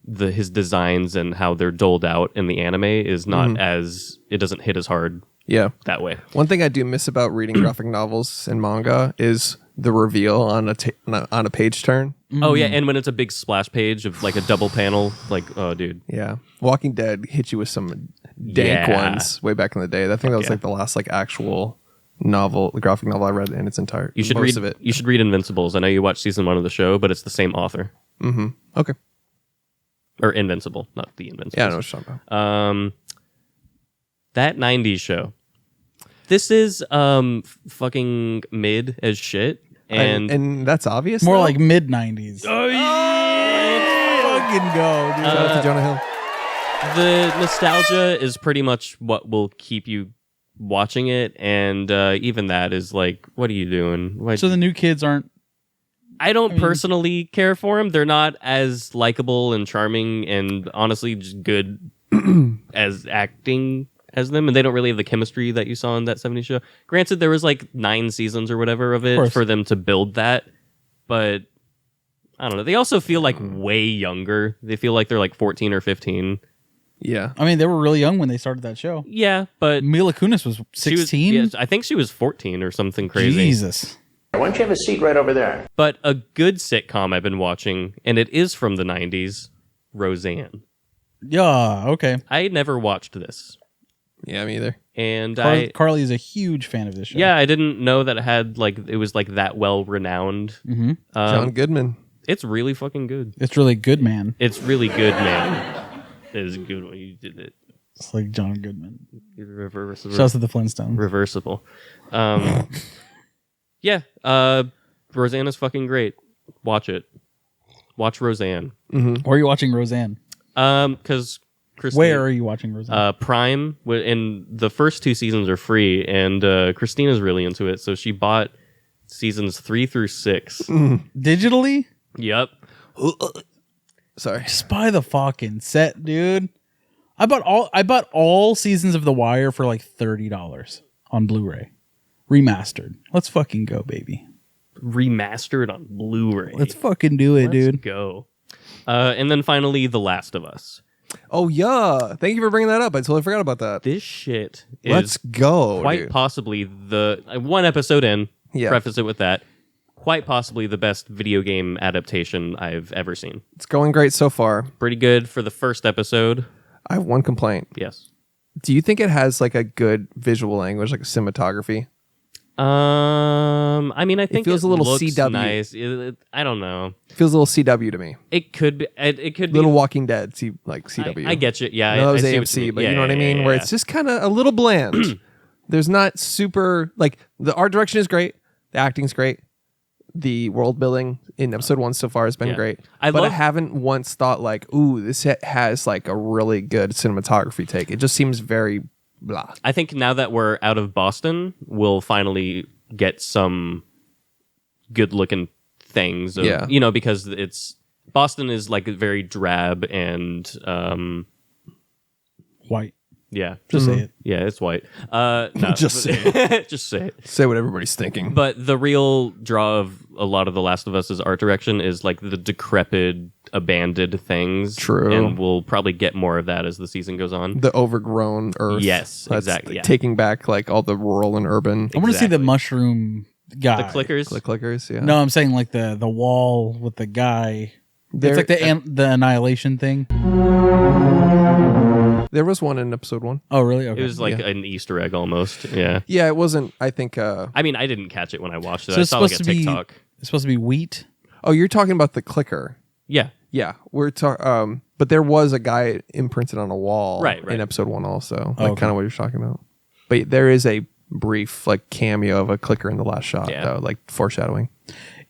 his designs and how they're doled out in the anime is not as, it doesn't hit as hard that way. One thing I do miss about reading graphic novels and manga is the reveal on a page turn. Oh yeah, and when it's a big splash page of like a double panel, like, oh dude. Yeah. Walking Dead hit you with some dank ones way back in the day. I think that was like the last like actual novel, the graphic novel I read in its entire You should most read of it. You should read Invincibles. I know you watched season 1 of the show, but it's the same author. Okay. Or Invincible, not the Invincibles. Yeah, I know what you're talking about. That 90s show. This is fucking mid as shit. And that's obvious. More though? like mid 90s. Oh, yeah. Fucking go, dude. Shout out to Jonah Hill. The nostalgia is pretty much what will keep you watching it, and even that is like, what are you doing? So the new kids aren't. I don't personally care for them. They're not as likable and charming and honestly just good as acting as them, and they don't really have the chemistry that you saw in that 70s show. Granted, there was like 9 seasons or whatever of it for them to build that, but I don't know. They also feel like way younger. They feel like they're like 14 or 15. Yeah. I mean, they were really young when they started that show. Yeah, but Mila Kunis was 16. I think she was 14 or something crazy. Jesus. Why don't you have a seat right over there? But a good sitcom I've been watching, and it is from the 90s, Roseanne. Yeah, okay. I never watched this. Yeah, me either. And Carly is a huge fan of this show. Yeah, I didn't know that it was like that well renowned. Mm-hmm. John Goodman. It's really fucking good. It's really good, man. It's really good, man. It is good when you did it. It's like John Goodman. Reversible. Shouts to the Flintstones. Reversible. Yeah. Roseanne is fucking great. Watch it. Watch Roseanne. Where are you watching Roseanne? Because where are you watching Roseanne? Prime, and the first 2 seasons are free, and Christina's really into it, so she bought seasons 3 through 6. Digitally? Yep. Sorry. Just buy the fucking set, dude. I bought all seasons of The Wire for like $30 on Blu-ray. Remastered. Let's fucking go, baby. Remastered on Blu-ray. Let's fucking do it, dude. Let's go. And then finally, The Last of Us. Oh, yeah. Thank you for bringing that up. I totally forgot about that. This shit is Let's go, quite dude. possibly the one episode in, Yeah. preface it with that, quite possibly the best video game adaptation I've ever seen. It's going great so far. Pretty good for the first episode. I have one complaint. Yes. Do you think it has like a good visual language, like a cinematography? I mean, I think feels a little looks CW. nice. I don't know. It feels a little CW to me. It could be. It could Little be. Walking Dead, like CW. I get you. Yeah, I know it was I see what you AMC, mean. but Yeah, you know what I yeah, mean? yeah, Where yeah. it's just kind of a little bland. There's not super, like, the art direction is great. The acting's great. The world building in episode 1 so far has been Yeah. great. I But I love- haven't once thought, like, ooh, this has, like, a really good cinematography take. It just seems very blah. I think now that we're out of Boston, we'll finally get some good looking things. Yeah. You know, because Boston is like very drab and White. yeah. Just say it. Yeah, it's white. No, Just say it. just say it. Say what everybody's thinking. But the real draw of a lot of The Last of Us' art direction is like the decrepit, abandoned things. True. And we'll probably get more of that as the season goes on. The overgrown earth. Yes, That's exactly, yeah. Taking back, like, all the rural and urban. I want to see the Exactly. mushroom guy. The clickers. The clickers, yeah. No, I'm saying like the wall with the guy. There- It's like the annihilation thing. There was one in episode 1. Oh, really? Okay. It was like an Easter egg almost. Yeah. Yeah, it wasn't, I think, I mean, I didn't catch it when I watched it. So I it's saw like a supposed to be- TikTok. It's supposed to be wheat. oh, you're talking about the clicker. Yeah. Yeah, we're talking, but there was a guy imprinted on a wall Right. in episode 1 also, like okay. kind of what you're talking about. But there is a brief, like, cameo of a clicker in the last shot, Yeah. though, like foreshadowing.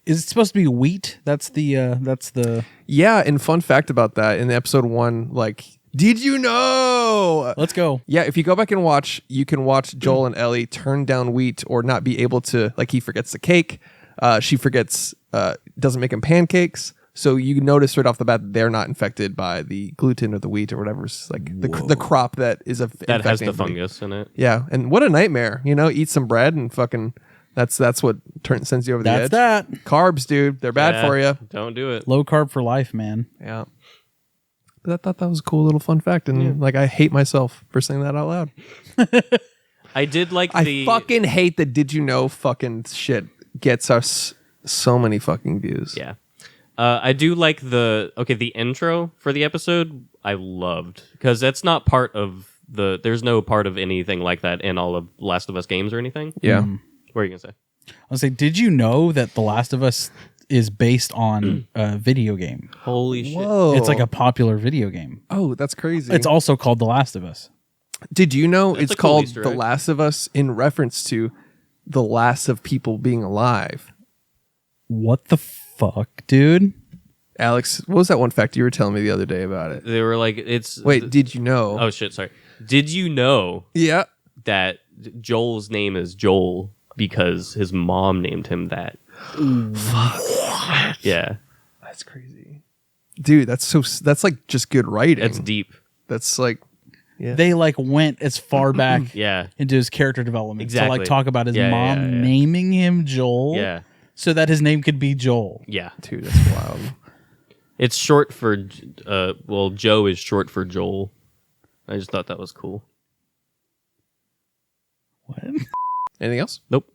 Is it supposed to be wheat? That's the. Yeah, and fun fact about that, in episode 1, like, did you know? Let's go. Yeah, if you go back and watch, you can watch Joel and Ellie turn down wheat or not be able to, like, he forgets the cake. She forgets, doesn't make him pancakes. So you notice right off the bat that they're not infected by the gluten or the wheat or whatever's like the crop that is That has the infecting everybody. fungus in it. Yeah, and what a nightmare! Eat some bread and fucking. That's what sends you over the edge. That's that. Carbs, dude, they're bad Yeah, for you. Don't do it. Low carb for life, man. Yeah. But I thought that was a cool little fun fact, and like I hate myself for saying that out loud. I did like I fucking hate that. Did you know? Fucking shit gets us so many fucking views. Yeah. I do like the intro for the episode. I loved because that's not part of there's no part of anything like that in all of Last of Us games or anything. Yeah. What are you gonna say? I was like, did you know that The Last of Us is based on a video game? Holy shit! Whoa. It's like a popular video game. Oh, that's crazy. It's also called The Last of Us. Did you know That's it's a cool called Easter The egg. Last of Us in reference to the last of people being alive? What the fuck, dude? Alex, what was that one fact you were telling me the other day about it? They were like, it's Wait, did you know? oh shit! Sorry. Did you know Yeah. that Joel's name is Joel because his mom named him that? Fuck. Yeah, That's crazy. Dude, that's like just good writing. it's deep. That's like They like went as far back Yeah, into his character development to Exactly. like talk about his Yeah, mom yeah, yeah. naming him Joel. yeah, So that his name could be Joel. yeah. dude, that's wild. It's short for Joe is short for Joel. I just thought that was cool. What? Anything else? Nope.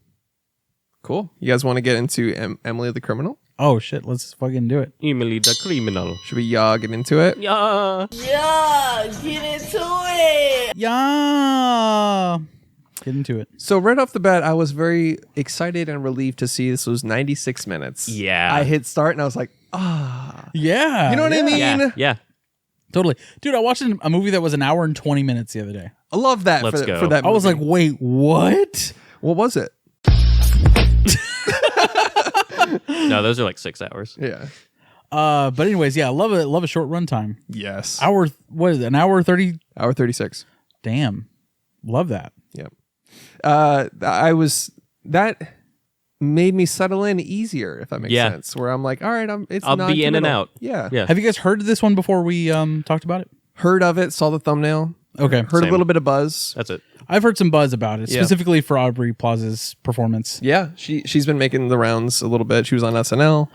Cool. You guys want to get into Emily the Criminal? Oh shit, let's fucking do it. Emily the criminal. Should we get into it? Yeah. Yeah. Get into it. So right off the bat, I was very excited and relieved to see this was 96 minutes. Yeah. I hit start and I was like, Yeah. you know what I mean? Yeah. Totally. Dude, I watched a movie that was an hour and 20 minutes the other day. I love that Let's for, go. for that I was movie. like, wait, what? What was it? No, those are like 6 hours. Yeah. But anyways, yeah, I love it. Love a short runtime. Yes. What is it, an hour 30? Hour 36. Damn. Love that. Yep. That made me settle in easier, if that makes Yeah. sense. Where I'm like, all right, I'll be in and out. Yeah. Yeah. Have you guys heard of this one before we talked about it? Heard of it, saw the thumbnail. Okay. Heard a Same. little bit of buzz. That's it. I've heard some buzz about it, Yeah. specifically for Aubrey Plaza's performance. Yeah, she's been making the rounds a little bit. She was on SNL.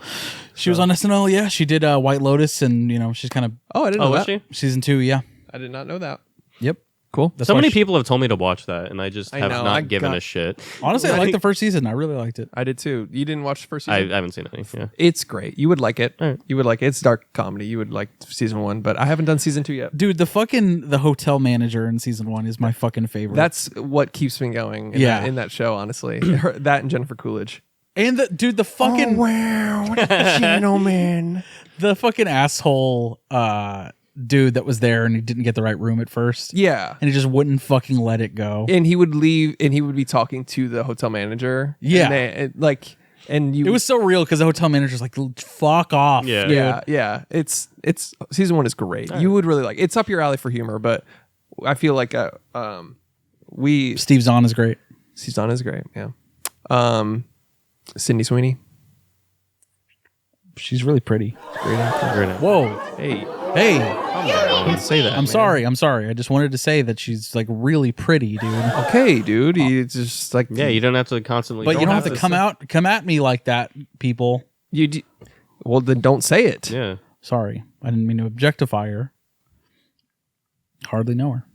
She was on SNL, yeah. She did White Lotus, and she's kind of Oh, I didn't know Was that. she? season 2, yeah. I did not know that. Yep. Cool. That's So why many she- people have told me to watch that, and I just I have know, not I given got- a shit. Honestly, I liked the first season. I really liked it. I did too. You didn't watch the first I season? haven't seen any. Yeah. It's great. You would like it. All right. You would like it. It's dark comedy. You would like season 1, but I haven't done season 2 yet. Dude, the hotel manager in season 1 is my fucking favorite. That's what keeps me going in, Yeah. in that show, honestly. That and Jennifer Coolidge. and the fucking wow. Gentleman. the fucking asshole dude that was there and he didn't get the right room at first. Yeah. And he just wouldn't fucking let it go. And he would leave and he would be talking to the hotel manager. Yeah. And you It was so real because the hotel manager's like, fuck off. Yeah. dude. Yeah. It's season 1 is great. You would really like. It's up your alley for humor, but I feel like Steve Zahn is great. Susanna is great. Yeah. Sydney Sweeney. She's really pretty. Great actor. Very nice. Whoa. Hey, Hey. don't say that. I'm man. sorry. I just wanted to say that she's like really pretty, dude. Okay, dude. You just like Yeah, you don't have to constantly. But you don't have to have come at me like that, people. Well, then don't say it. Yeah. Sorry. I didn't mean to objectify her. Hardly know her.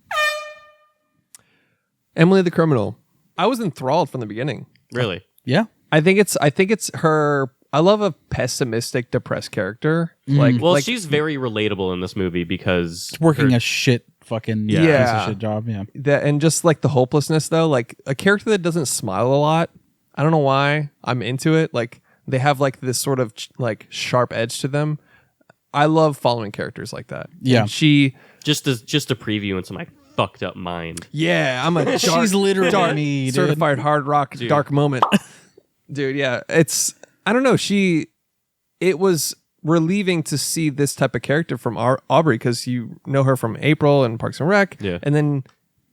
Emily the Criminal. I was enthralled from the beginning. Really. Yeah. I think it's her. I love a pessimistic, depressed character. Well, like, she's very relatable in this movie because Working her- a shit fucking piece Yeah. of shit job. Yeah. that, and just like the hopelessness though, like a character that doesn't smile a lot. I don't know why I'm into it. Like they have like this sort of like sharp edge to them. I love following characters like that. Yeah. And she. just a preview into my fucked up mind. Yeah, I'm a dark, She's literally dark, me, dude. certified hard rock dark moment. Dude, yeah. I don't know. It was relieving to see this type of character from Aubrey because you know her from April and Parks and Rec. Yeah. And then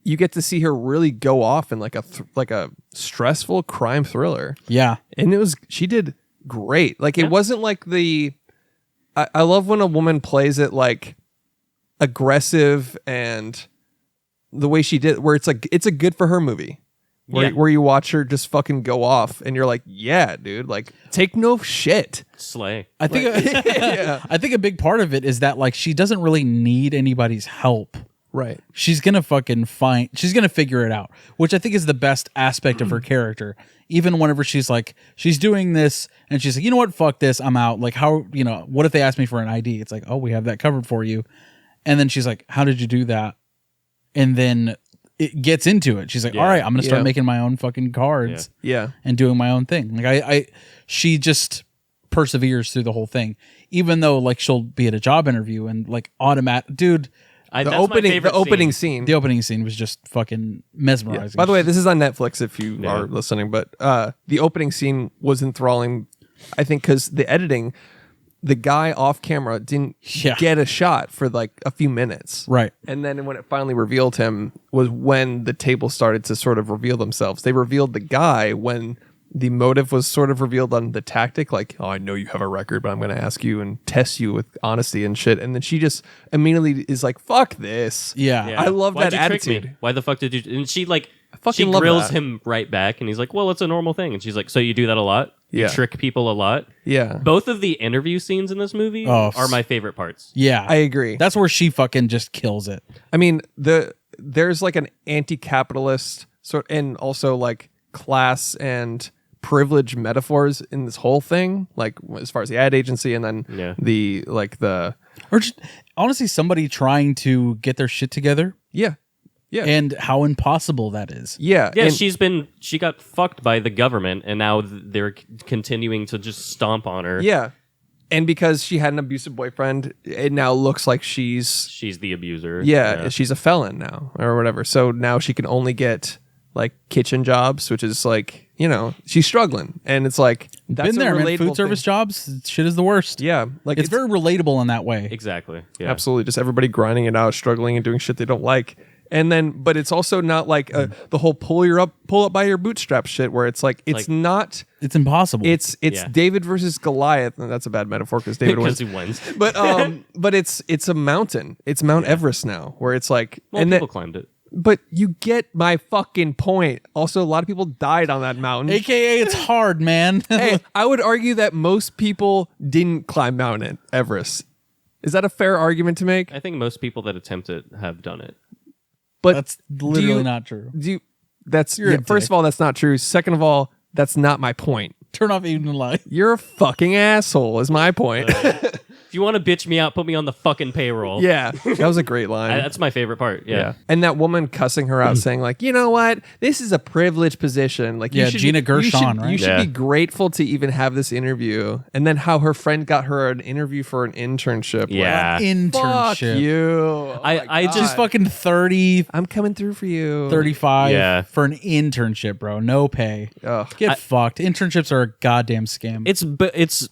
you get to see her really go off in like a stressful crime thriller. Yeah. And she did great. Like it wasn't like I love when a woman plays it like aggressive and the way she did, where it's like it's a good for her movie. Where you watch her just fucking go off and you're like, yeah, dude, like take no shit. Slay. I think I think a big part of it is that like she doesn't really need anybody's help. Right. She's gonna she's gonna figure it out, which I think is the best aspect of her character. Even whenever she's doing this and she's like, you know what, fuck this, I'm out. Like, how, what if they ask me for an ID? It's like, oh, we have that covered for you. And then she's like, how did you do that? And then it gets into it. She's like, all right, I'm gonna start making my own fucking cards. Yeah. And doing my own thing. Like she just perseveres through the whole thing, even though like she'll be at a job interview and like dude. The opening scene. The opening scene was just fucking mesmerizing. By the way, this is on Netflix if you are listening, but the opening scene was enthralling, I think, because the editing, the guy off camera didn't get a shot for like a few minutes. Right. And then when it finally revealed him was when the tables started to sort of reveal themselves. They revealed the guy when the motive was sort of revealed on the tactic, like, oh, I know you have a record, but I'm going to ask you and test you with honesty and shit. And then she just immediately is like, fuck this. Yeah. I love Why'd that you trick attitude. me? Why the fuck did you? And she fucking she love grills that. him right back, and he's like, well, it's a normal thing. And she's like, so you do that a lot? Yeah. You trick people a lot? Yeah. Both of the interview scenes in this movie are my favorite parts. Yeah. I agree. That's where she fucking just kills it. I mean, there's like an anti-capitalist sort and also like class and privilege metaphors in this whole thing, like as far as the ad agency and then or just honestly somebody trying to get their shit together. Yeah. And how impossible that is. Yeah. Yeah, And she got fucked by the government, and now they're continuing to just stomp on her. yeah. And because she had an abusive boyfriend, it now looks like she's the abuser. she's a felon now or whatever. So now she can only get like kitchen jobs, which is like, she's struggling. And it's like, that's been there, a man. Food service jobs, shit is the worst. Yeah. Like it's very relatable in that way. Exactly. Yeah. Absolutely. Just everybody grinding it out, struggling and doing shit they don't like. And then, but it's also not like the whole pull up by your bootstrap shit where it's like, it's not. It's impossible. It's David versus Goliath. And that's a bad metaphor because David wins. Because he wins. But it's a mountain. It's Mount Everest now where it's like. Well, people climbed it. But you get my fucking point. Also, a lot of people died on that mountain. AKA, it's hard, man. Hey, I would argue that most people didn't climb Mount Everest. Is that a fair argument to make? I think most people that attempt it have done it. But that's literally not true. First of all, that's not true. Second of all, that's not my point. Turn off even light. You're a fucking asshole, is my point. If you want to bitch me out, put me on the fucking payroll. Yeah, that was a great line. That's my favorite part. Yeah. And that woman cussing her out, saying like, you know what, this is a privileged position. Like, you should Gina Gershon, right? You should be grateful to even have this interview. And then how her friend got her an interview for an internship. Yeah. Like, Internship. fuck you. I just fucking 30, I'm coming through for you. 35 for an internship, bro. No pay. Ugh. Get fucked. Internships are a goddamn scam. It's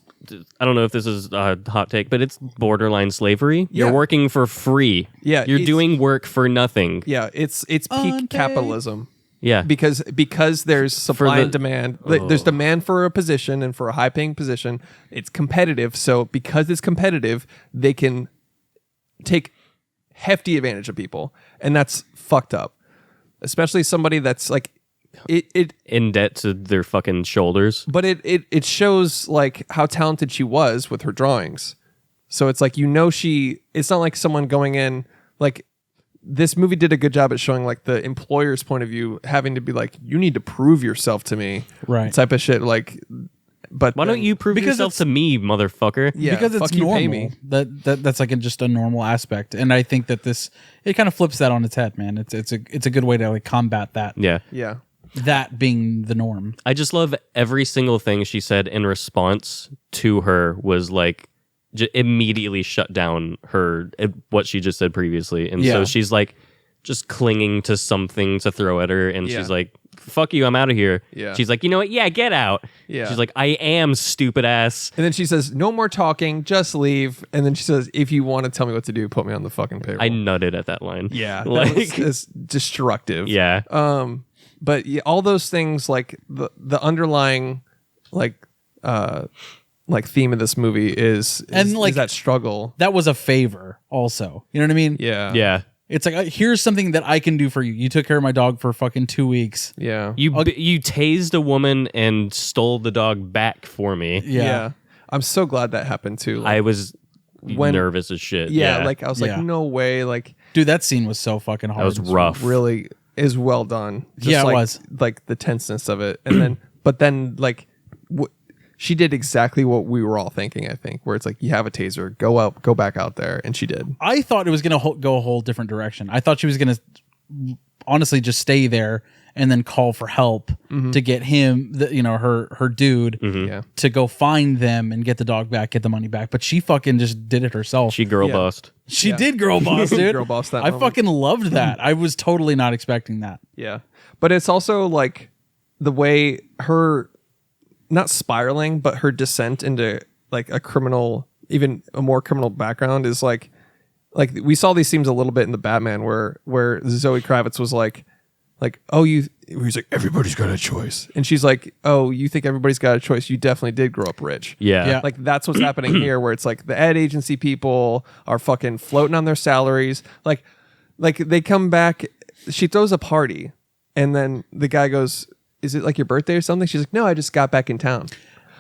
I don't know if this is a hot take, but it's borderline slavery. Yeah. You're working for free. Yeah, You're doing work for nothing. Yeah, it's peak capitalism. Yeah. Because there's supply and demand. There's demand for a position and for a high paying position. It's competitive. So because it's competitive, they can take hefty advantage of people. And that's fucked up. Especially somebody that's like it in debt to their fucking shoulders. But it shows like how talented she was with her drawings. So it's like, it's not like someone going in, like this movie did a good job at showing like the employer's point of view, having to be like, you need to prove yourself to me. Right. Type of shit. Like, but why don't you prove yourself to me, motherfucker? Yeah, because it's fuck you, normal. pay me. That's like just a normal aspect. And I think that it kind of flips that on its head, man. It's a good way to like combat that. Yeah. Yeah. That being the norm. I just love every single thing she said in response to her was like immediately shut down what she just said previously. And so she's like just clinging to something to throw at her. And she's like, fuck you, I'm out of here. Yeah. She's like, you know what? Yeah, get out. Yeah. She's like, I am stupid ass. And then she says, no more talking, just leave. And then she says, if you want to tell me what to do, put me on the fucking payroll. I nutted at that line. Yeah. Like, That was destructive. yeah. But yeah, all those things, like the underlying theme of this movie is that struggle. That was a favor also. You know what I mean? Yeah. Yeah. It's like, here's something that I can do for you. You took care of my dog for fucking 2 weeks. Yeah. You tased a woman and stole the dog back for me. Yeah. I'm so glad that happened too. I was nervous as shit. Yeah, like I was Yeah. like, no way. Like, Dude, that scene was so fucking hard. that was rough. really is well done. Just Yeah, it like, was. like the tenseness of it, and then but then like she did exactly what we were all thinking. I think where it's like you have a taser, go back out there, and she did. I thought it was going to go a whole different direction. I thought she was going to honestly just stay there and then call for help to get him, her dude, Yeah, to go find them and get the dog back, get the money back. But she fucking just did it herself. She girl Yeah. bossed. She did girl boss, dude. Girl boss that I moment. fucking loved that. I was totally not expecting that. yeah. But it's also like the way her not spiraling, but her descent into like a criminal, even a more criminal background is like we saw these themes a little bit in the Batman where Zoe Kravitz was like, oh, he's like, everybody's got a choice. And she's like, oh, you think everybody's got a choice? You definitely did grow up rich. Yeah. Yeah. Like that's what's happening here, where it's like the ad agency people are fucking floating on their salaries. Like they come back, she throws a party, and then the guy goes, is it like your birthday or something? She's like, no, I just got back in town.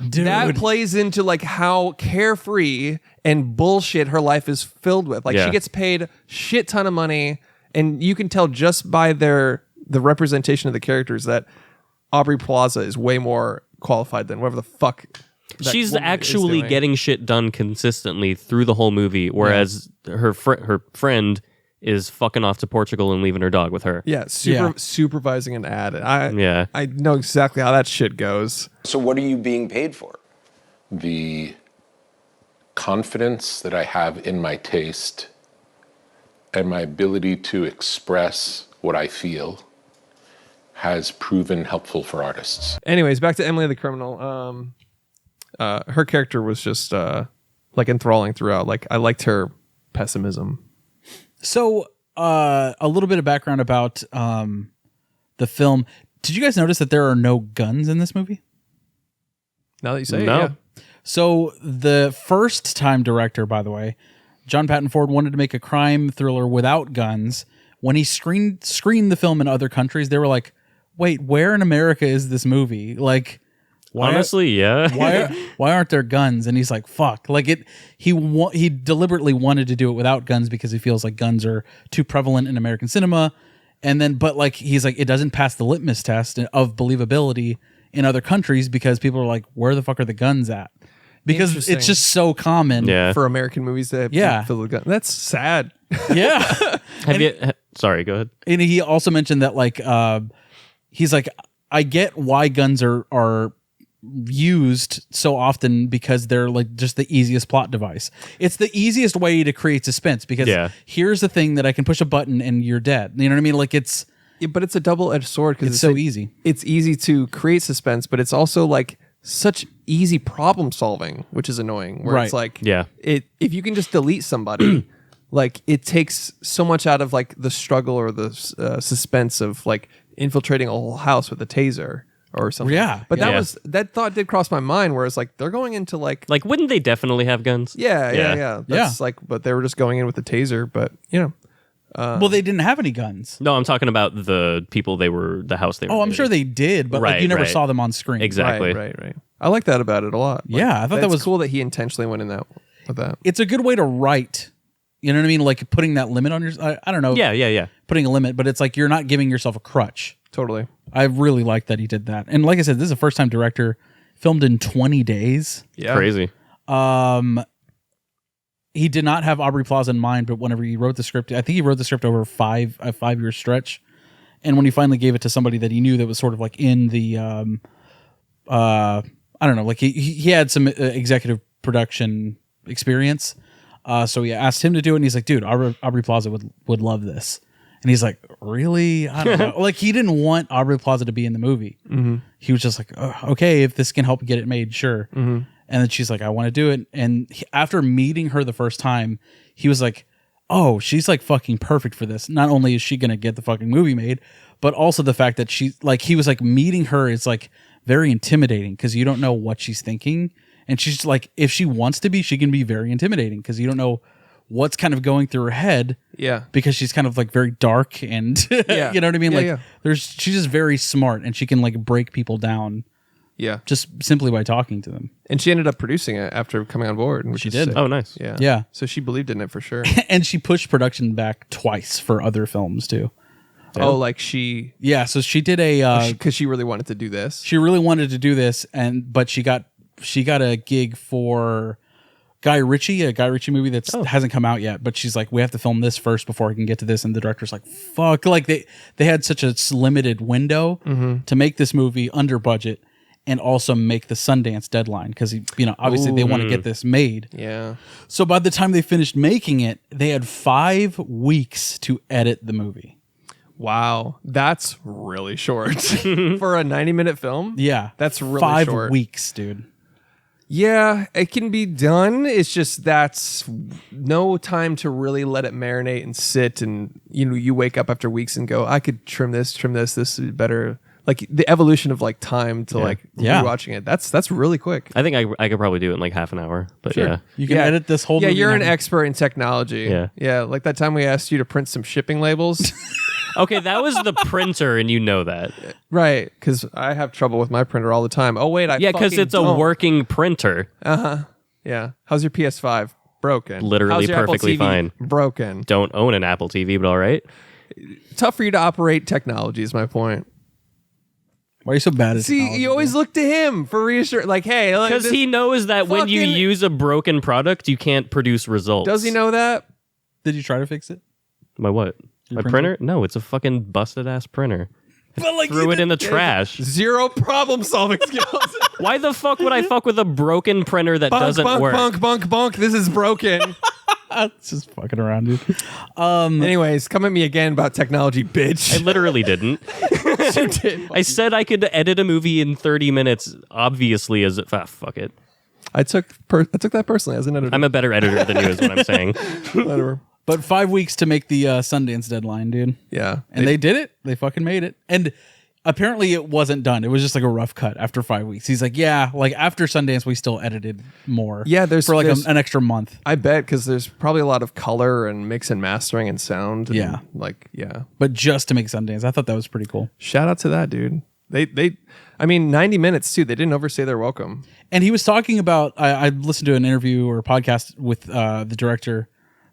Dude. That plays into like how carefree and bullshit her life is filled with. Like Yeah. she gets paid shit ton of money, and you can tell just by the representation of the characters that Aubrey Plaza is way more qualified than whatever the fuck. that She's woman is actually doing. getting shit done consistently through the whole movie, whereas her friend is fucking off to Portugal and leaving her dog with her. Yeah, supervising an ad. I know exactly how that shit goes. So what are you being paid for? The confidence that I have in my taste and my ability to express what I feel has proven helpful for artists. Anyways, back to Emily the Criminal. Her character was just like enthralling throughout. Like I liked her pessimism. So, a little bit of background about the film. Did you guys notice that there are no guns in this movie? Now that you say No. it, yeah. So, the first-time director, by the way, John Patton Ford, wanted to make a crime thriller without guns. When he screened the film in other countries, they were like, wait, where in America is this movie? Like, Honestly, yeah. why aren't there guns? And he's like, fuck. Like he deliberately wanted to do it without guns because he feels like guns are too prevalent in American cinema. And then, but like, he's like, it doesn't pass the litmus test of believability in other countries because people are like, where the fuck are the guns at? Because Interesting. it's just so common. Yeah. For American movies to have Yeah. fill the gun. That's sad. Yeah. Sorry, go ahead. And he also mentioned that like, he's like, I get why guns are used so often because they're like just the easiest plot device. It's the easiest way to create suspense because here's the thing that I can push a button and you're dead. You know what I mean? Like it's But it's a double-edged sword because it's so easy. It's easy to create suspense, but it's also like such easy problem solving, which is annoying. Where it's like, if you can just delete somebody, like it takes so much out of like the struggle or the suspense of like infiltrating a whole house with a taser or something. Yeah. But that thought did cross my mind, where it's like they're going into like wouldn't they definitely have guns? Yeah. That's like, but they were just going in with the taser. But you know, well, they didn't have any guns. No, I'm talking about the people the house they were. Oh, I'm sure they did, but like you never saw them on screen. Exactly. Right. I like that about it a lot. Like, Yeah, I thought that was cool that he intentionally went in with that. It's a good way to write. You know what I mean? Like putting that limit on your. I don't know. Yeah. Putting a limit, but it's like you're not giving yourself a crutch. Totally. I really like that he did that. And like I said, this is a first time director, filmed in 20 days. Yeah. Crazy. He did not have Aubrey Plaza in mind, but whenever he wrote the script, I think he wrote the script over a 5-year stretch. And when he finally gave it to somebody that he knew that was sort of like in the, I don't know, like he had some executive production experience. So he asked him to do it, and he's like, dude, Aubrey Plaza would love this. And he's like, really? I don't know. Like, he didn't want Aubrey Plaza to be in the movie. He was just like, oh, okay, if this can help get it made, sure. And then she's like, I want to do it. And after meeting her the first time, he was like, oh, she's like fucking perfect for this. Not only is she going to get the fucking movie made, but also the fact that she, like, he was like, meeting her is like very intimidating because you don't know what she's thinking. And she's like, if she wants to be, she can be very intimidating because you don't know what's kind of going through her head. Yeah. Because she's kind of like very dark and Yeah. you know what I mean? Yeah, like she's just very smart and she can like break people down Yeah. just simply by talking to them. And she ended up producing it after coming on board. Which She is did. sick. Oh, nice. Yeah. Yeah. So she believed in it for sure. And she pushed production back twice for other films too. Oh, like she, Yeah, so she did a because she really wanted to do this. she really wanted to do this but she got a gig for a Guy Ritchie movie that hasn't come out yet, but she's like, we have to film this first before I can get to this, and the director's like, fuck, like they had such a limited window to make this movie under budget and also make the Sundance deadline because obviously they want to get this made. Yeah. So by the time they finished making it, they had 5 weeks to edit the movie. Wow. That's really short for a 90-minute film. Yeah, That's really 5 short. weeks, dude. Yeah, it can be done. It's just that's no time to really let it marinate and sit. And you wake up after weeks and go, I could trim this. This is better. Like the evolution of like time to rewatching it. That's really quick. I think I could probably do it in like half an hour. But yeah. You can edit this whole Yeah, movie you're in an a- expert in technology. Yeah. Yeah, like that time we asked you to print some shipping labels. Okay, that was the printer, and you know that. Right, because I have trouble with my printer all the time. Oh, wait, Yeah, because it's a working printer. Yeah. How's your PS5? Broken. Literally How's your Apple perfectly TV? fine. Broken. Don't own an Apple TV, but all right. Tough for you to operate technology is my point. Why are you so bad at See, technology, you always look to him for reassurance. Like, hey, like Because he knows that when you fucking- use a broken product, you can't produce results. Does he know that? Did you try to fix it? My what? My printer? printer? No, it's a fucking busted ass printer. But like, Threw it in the trash. Zero problem solving skills. Why the fuck would I fuck with a broken printer that doesn't work? Bunk. This is broken. It's just fucking around, dude. Anyways, come at me again about technology, bitch. I literally didn't. You did. I said I could edit a movie in 30 minutes, obviously, as if, fuck it. I took that personally as an editor. I'm a better editor than you, is what I'm saying. Whatever. But 5 weeks to make the Sundance deadline, dude. Yeah. And they did it. They fucking made it. And apparently it wasn't done. It was just like a rough cut after 5 weeks. He's like, yeah, like after Sundance, we still edited more. Yeah, there's for like there's- an extra month. I bet because there's probably a lot of color and mix and mastering and sound. And Yeah. Yeah. But just to make Sundance, I thought that was pretty cool. Shout out to that, dude. I mean, 90 minutes too. They didn't overstay their welcome. And he was talking about, I listened to an interview or a podcast with the director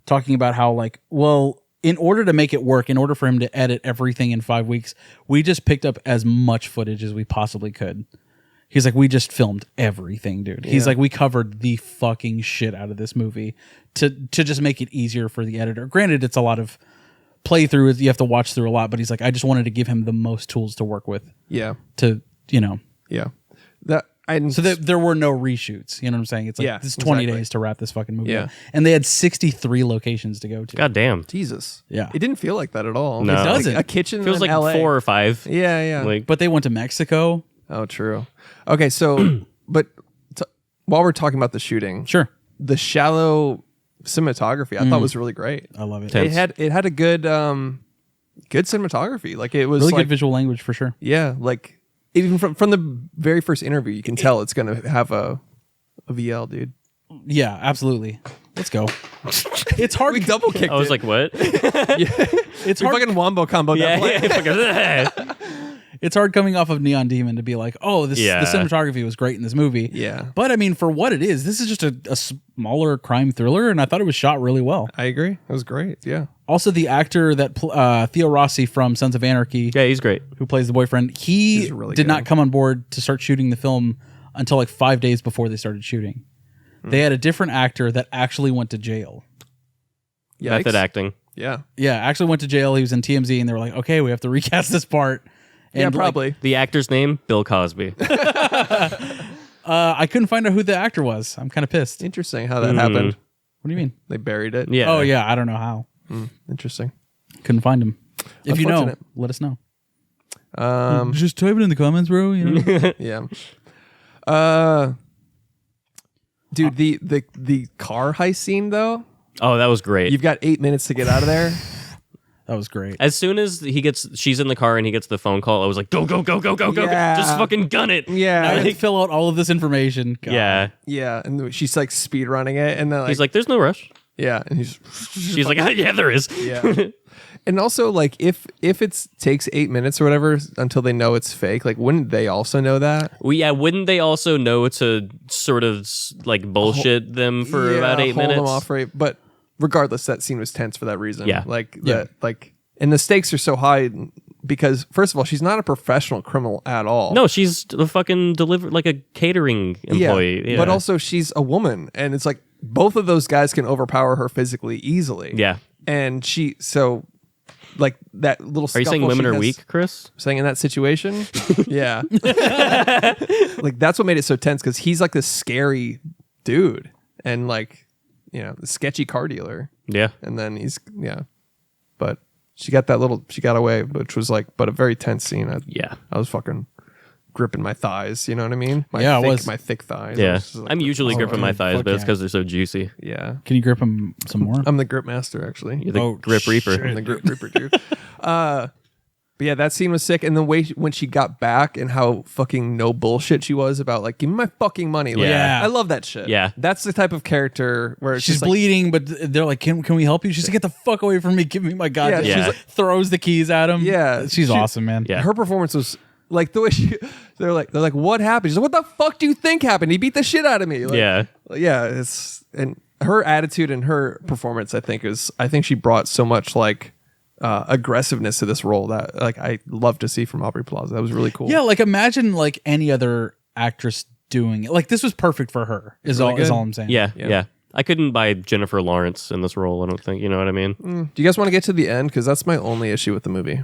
talking about how like, well, in order to make it work, in order for him to edit everything in 5 weeks, we just picked up as much footage as we possibly could. He's like, we just filmed everything, dude. He's like, we covered the fucking shit out of this movie to just make it easier for the editor. Granted, it's a lot of playthrough. You have to watch through a lot, but he's like, I just wanted to give him the most tools to work with. Yeah. To, Yeah. So there were no reshoots. You know what I'm saying? It's like, this is 20 exactly. days to wrap this fucking movie Yeah. up. And they had 63 locations to go to. God damn. Jesus. Yeah. It didn't feel like that at all. No. It doesn't. A kitchen Feels in like LA. 4 or 5. Yeah. Like, But they went to Mexico. Oh, true. Okay, so while we're talking about the shooting, Sure. the shallow cinematography I thought was really great. I love it. Tense. It had a good cinematography. Like it was Really like, good visual language for sure. yeah, like even from the very first interview, you can tell it's gonna have a VL, dude. Yeah, absolutely. Let's go. It's hard. We double kicked. I was it. like, what? It's We hard. fucking wombo combo. yeah, that play. yeah. It's hard coming off of Neon Demon to be like, oh, the cinematography was great in this movie. Yeah. But I mean, for what it is, this is just a smaller crime thriller, and I thought it was shot really well. I agree. It was great. Yeah. Also, the actor that Theo Rossi from Sons of Anarchy, Yeah, he's great. who plays the boyfriend, he He's really did good. not come on board to start shooting the film until like 5 days before they started shooting. They had a different actor that actually went to jail. Method acting. Yeah. Yeah, actually went to jail. He was in TMZ, and they were like, "Okay, we have to recast this part." And Yeah, like, probably. The actor's name, Bill Cosby. I couldn't find out who the actor was. I'm kind of pissed. What Interesting how that happened. do you mean? They buried it. Yeah. Oh yeah, I don't know how. Interesting. Couldn't find him. If you know, Unfortunate. let us know. Just type it in the comments, bro. You know? Yeah. Dude, the car heist scene though. Oh, that was great. You've got 8 minutes to get out of there. That was great. As soon as she's in the car and he gets the phone call, I was like, go, go, go, go, go, go. Yeah. Just fucking gun it. I Yeah. had to fill out all of this information. God. Yeah. Yeah. And she's like speed running it. And then He's like, there's no rush. yeah. And he's, She's like, yeah, there is. yeah. And also, like, if it takes 8 minutes or whatever until they know it's fake, like, wouldn't they also know that? Well, yeah, wouldn't they also know to sort of like bullshit them for about 8 minutes? Hold them off for 8. But regardless, that scene was tense for that reason. Yeah. And the stakes are so high because, first of all, she's not a professional criminal at all. No, she's a fucking like a catering employee. Yeah. But also, she's a woman, and it's like both of those guys can overpower her physically easily. Yeah. And like that little. Are you saying women are weak, Chris? Saying in that situation, yeah. Like that's what made it so tense because he's like this scary dude and like the sketchy car dealer, Yeah. and then but she got away, which was like, but a very tense scene. I was fucking gripping my thighs. You know what I mean? My thick thighs. Yeah. Like, I'm usually gripping my thighs, fuck but it's yeah. because they're so juicy. Yeah. Can you grip him some more? I'm the grip master, actually. You're the grip reaper. I'm the grip reaper, dude. But yeah, that scene was sick. And the way when she got back and how fucking no bullshit she was about like, give me my fucking money. Like, Yeah. I love that shit. Yeah. That's the type of character where it's She's just like, bleeding, but they're like, "Can we help you?" She's like, "Get the fuck away from me! Give me my goddamn." Yeah. She's like, throws the keys at him. Yeah. she's awesome, man. Yeah. her performance was like the way they're like, what happened? She's like, what the fuck do you think happened? He beat the shit out of me. Like, Yeah. Yeah. And her attitude and her performance, I think she brought so much like aggressiveness to this role that like I love to see from Aubrey Plaza. That was really cool. Yeah, like imagine like any other actress doing it. Like this was perfect for her. Is all I'm saying. Yeah. I couldn't buy Jennifer Lawrence in this role, I don't think. You know what I mean? Do you guys want to get to the end? Because that's my only issue with the movie.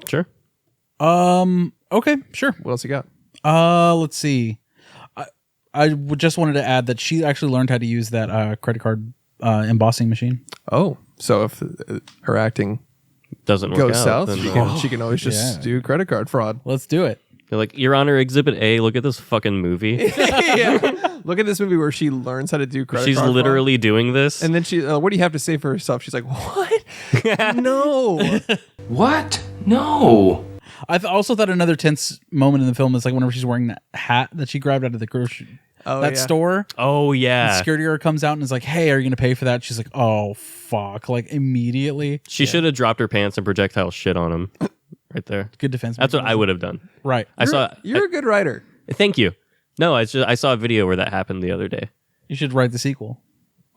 Sure. Okay, sure. What else you got? Let's see. Just wanted to add that she actually learned how to use that credit card embossing machine. Oh, so if her acting Doesn't work goes out. south, then, she can always just Yeah. do credit card fraud. Let's do it. They're like, Your Honor, Exhibit A, look at this fucking movie. Yeah. Look at this movie where she learns how to do credit She's card fraud. literally doing this. And then she, what do you have to say for herself? She's like, what? No. What? No. I also thought another tense moment in the film is like whenever she's wearing that hat that she grabbed out of the grocery store. Oh, yeah. The security guard comes out and is like, "Hey, are you going to pay for that?" She's like, "Oh fuck!" Like immediately. She should have dropped her pants and projectile shit on him. Right there. Good defense. That's what I would have done. Right. You're a good writer. Thank you. No, I saw a video where that happened the other day. You should write the sequel.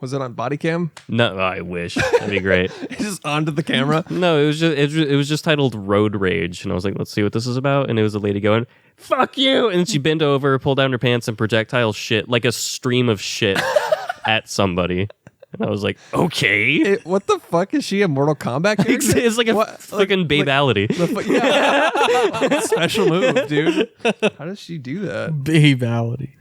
Was it on Bodycam? No, I wish. That'd be great. Just onto the camera. No, it was just titled Road Rage, and I was like, let's see what this is about. And it was a lady going, "Fuck you!" And she bent over, pulled down her pants, and projectile shit like a stream of shit at somebody. And I was like, okay. What the fuck is she, a Mortal Kombat character? It's like a fucking babality. Yeah. Special move, dude. How does she do that? Babality.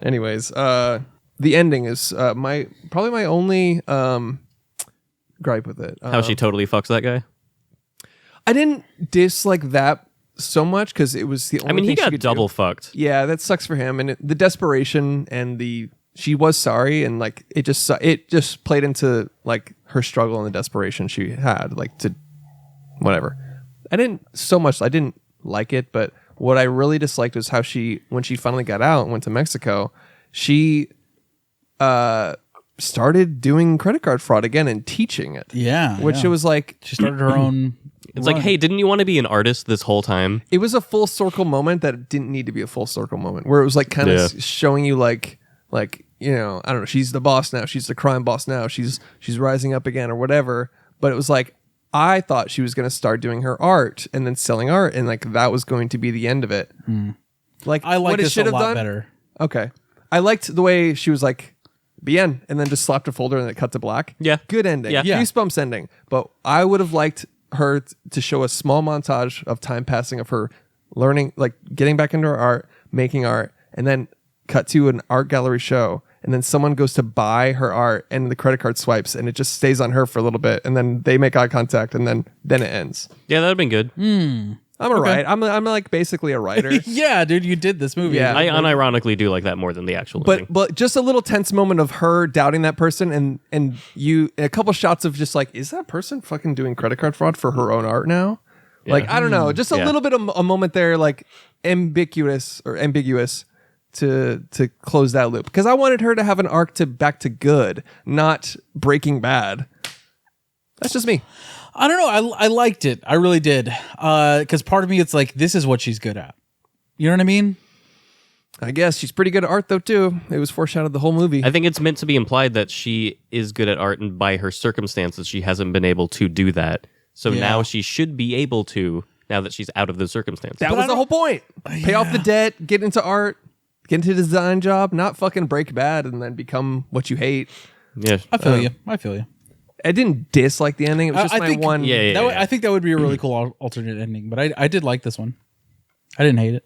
Anyways, the ending is probably my only gripe with it. How she totally fucks that guy. I didn't dislike that so much because it was the only. I mean, he thing she got could double do. fucked. Yeah, that sucks for him, and the desperation and she was sorry, and like it just played into like her struggle and the desperation she had, like to whatever. I didn't like it, but what I really disliked was how when she finally got out and went to Mexico, she started doing credit card fraud again and teaching it. Yeah. Which it was like she started her own. It's like, hey, didn't you want to be an artist this whole time? It was a full circle moment that didn't need to be a full circle moment, where it was like kind of showing you like I don't know, she's the boss now, she's the crime boss now, she's rising up again or whatever. But it was like I thought she was going to start doing her art and then selling art, and like that was going to be the end of it. Like I like what it this should a have lot done. better. Okay, I liked the way she was like bien, and then just slapped a folder and it cut to black. Yeah. Good ending. Yeah. Goosebumps ending. But I would have liked her to show a small montage of time passing of her learning, like getting back into her art, making art, and then cut to an art gallery show. and then someone goes to buy her art and the credit card swipes and it just stays on her for a little bit and then they make eye contact and then it ends. Yeah, that'd been good. I'm a writer. I'm like basically a writer. Yeah, dude, you did this movie. Yeah. I unironically do like that more than the actual ending. But just a little tense moment of her doubting that person and you a couple shots of just like, is that person fucking doing credit card fraud for her own art now? Like, I don't know, just a little bit of a moment there, like ambiguous to close that loop, because I wanted her to have an arc to back to good, not Breaking Bad. That's just me. I don't know. I liked it. I really did. Because part of me, it's like, this is what she's good at. You know what I mean? I guess she's pretty good at art though too. It was foreshadowed the whole movie. I think it's meant to be implied that she is good at art, and by her circumstances, she hasn't been able to do that. So now she should be able to, now that she's out of those circumstances. That was the whole point. Pay off the debt, get into art, get into a design job, not fucking break bad and then become what you hate. Yeah, I feel you. I feel you. I didn't dislike the ending. It was just my one. I think that would be a really cool alternate ending, but I did like this one. I didn't hate it.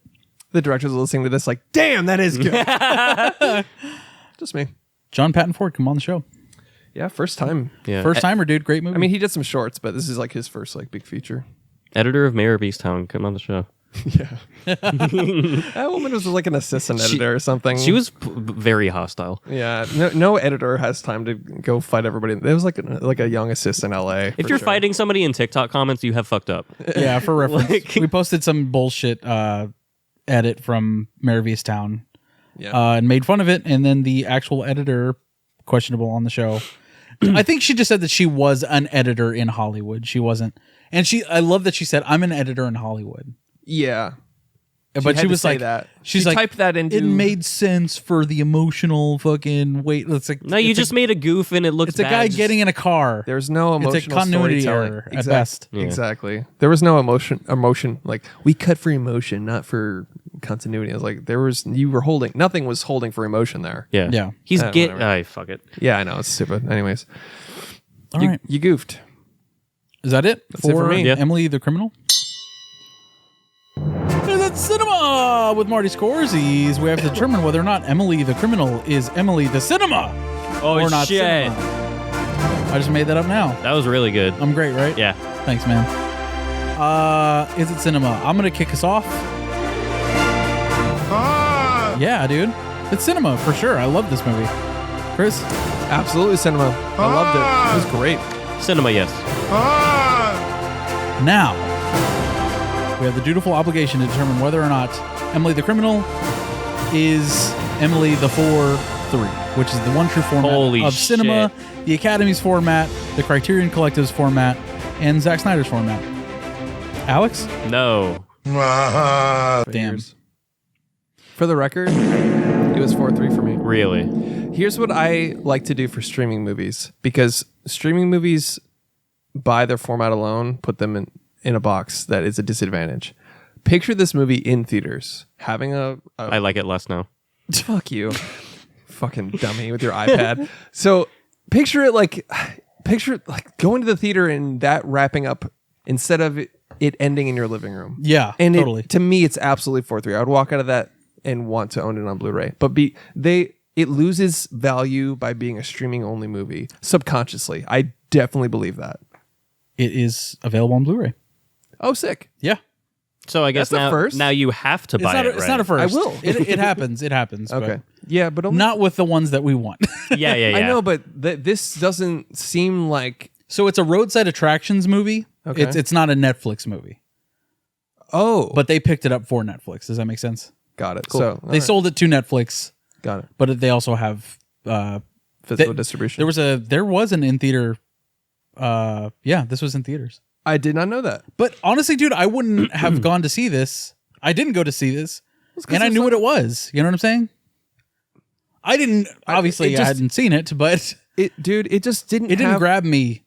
The directors are listening to this like, damn, that is good. Just me. John Patton Ford, come on the show. Yeah, first time. Yeah. First timer, dude. Great movie. I mean, he did some shorts, but this is like his first like big feature. Editor of Mayor of Easttown, come on the show. Yeah. That woman was like an assistant editor or something. She was very hostile. Yeah. No editor has time to go fight everybody. There was like a young assistant in LA. If you're fighting somebody in TikTok comments, you have fucked up. Yeah, for reference. We posted some bullshit edit from Mayor of Easttown and made fun of it, and then the actual editor, questionable on the show. I think she just said that she was an editor in Hollywood. She wasn't. And I love that she said, I'm an editor in Hollywood. Yeah. But she was like, that. She's she like, typed that into. It made sense for the emotional fucking weight. It's like, no, you just made a goof and it looks It's a guy getting in a car. There's no emotional It's a continuity storytelling. error at best. Yeah. Exactly. There was no emotion. Like, we cut for emotion, not for continuity. I was like, nothing was holding for emotion there. Yeah. Yeah. He's whatever. fuck it. Yeah, I know. It's stupid. Anyways. All right. You goofed. Is that it? That's it for me. Yeah. Emily the Criminal? And that's Cinema with Marty Scorsese. We have to determine whether or not Emily the Criminal is Emily the Cinema. Oh, not shit. Cinema. I just made that up now. That was really good. I'm great, right? Yeah. Thanks, man. Is it Cinema? I'm going to kick us off. Yeah, dude. It's Cinema for sure. I love this movie. Chris? Absolutely cinema. I loved it. It was great. Cinema, yes. Now, we have the dutiful obligation to determine whether or not Emily the Criminal is Emily the 4-3, which is the one true format Holy of cinema, the Academy's format, the Criterion Collective's format, and Zack Snyder's format. Alex? No. Damn. For the record, it was 4-3 for me. Really? Here's what I like to do for streaming movies, because streaming movies, by their format alone, put them in a box that is a disadvantage. Picture this movie in theaters, having I like it less now. Fuck you. Fucking dummy with your iPad. So picture like going to the theater and that wrapping up instead of it ending in your living room. Yeah, and totally. To me, it's absolutely 4-3. I would walk out of that and want to own it on Blu-ray. But it loses value by being a streaming only movie subconsciously. I definitely believe that. It is available on Blu-ray. Oh, sick. Yeah. So I guess That's a first. now you have to buy it, right? It's not a first. I will. It happens. It happens. Okay. But Yeah, but only, not with the ones that we want. Yeah. I know, but this doesn't seem like. So it's a roadside attractions movie. Okay. It's not a Netflix movie. Oh, But they picked it up for Netflix. Does that make sense? got it. Cool. So They sold it to Netflix, got it. but they also have Physical distribution. there was an in theater. This was in theaters. I did not know that. But honestly, dude, I wouldn't have gone to see this. I didn't go to see this, and I knew what it was. You know what I'm saying? I didn't. Obviously, I hadn't seen it, but it just didn't. It didn't grab me.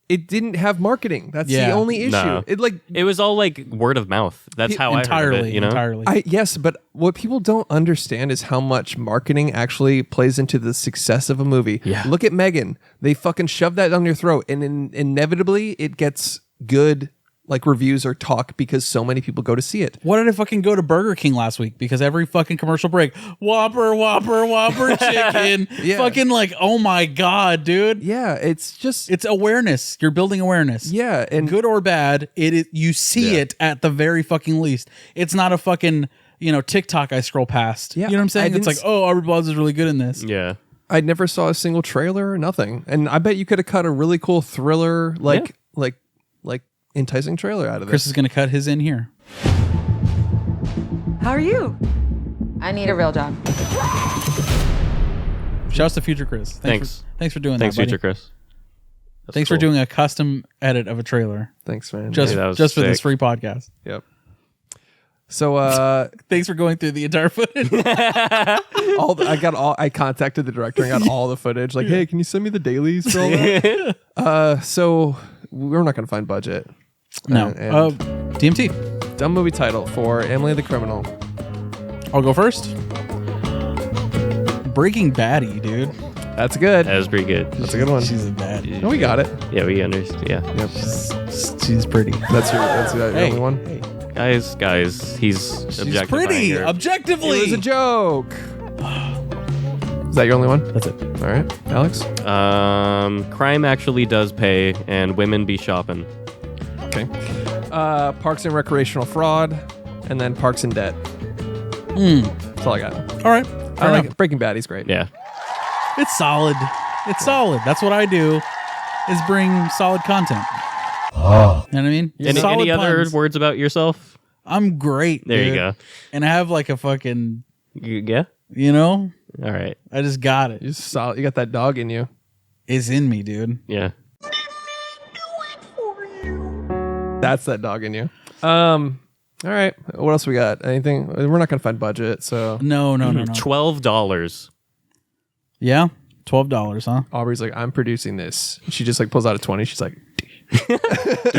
It didn't have marketing. That's the only issue. No. It was all like word of mouth. That's how I heard of it. You know, entirely. Yes, but what people don't understand is how much marketing actually plays into the success of a movie. Yeah. Look at Megan. They fucking shove that down your throat, and inevitably it gets good like reviews or talk because so many people go to see it. What did I fucking go to Burger King last week? Because every fucking commercial break, Whopper, Whopper, Whopper chicken. Yeah. Fucking like, oh my God, dude. Yeah, it's awareness. You're building awareness. Yeah, and good or bad, you see it at the very fucking least. It's not a fucking, TikTok I scroll past. Yeah, You know what I'm saying? It's like, oh, Aubrey Plaza is really good in this. Yeah. I never saw a single trailer or nothing. And I bet you could have cut a really cool thriller, like enticing trailer out of Chris this. is going to cut his in here. How are you? I need a real job. Shouts to Future Chris. Thanks. Thanks for doing Thanks, that, buddy. Future Chris. Thanks for doing a custom edit of a trailer. Thanks, man. Just that was for this sick. free podcast. Yep. So Thanks for going through the entire footage. I contacted the director and got all the footage. Like, hey, can you send me the dailies for all that? So we're not gonna find budget. No. And DMT. dumb movie title for Emily the Criminal. I'll go first. Breaking Baddie, dude. That's good. That was pretty good. That's a good one. She's a baddie. No, we got it. Yeah, we understand. Yeah. Yep. She's pretty. That's your Hey, only one. hey. Guys, he's She's pretty. her. Objectively. It was a joke. Is that your only one? That's it. All right, Alex. Crime actually does pay, and women be shopping. Okay. Parks and recreational fraud, and then Parks and Debt. That's all I got. All right. I like it. Breaking Baddie's great. Yeah. It's solid. It's solid. That's what I do, is bring solid content. You know what I mean? Any Solid other puns. words about yourself? I'm great. There you dude. go. And I have like a fucking, Yeah. All right. I just got it. You're solid. You got that dog in you. It's in me, dude. Yeah. That's that dog in you. All right. What else we got? Anything? We're not gonna find budget. So No. $12. Yeah. $12, huh? Aubrey's like, I'm producing this. She just like pulls out a 20. She's like,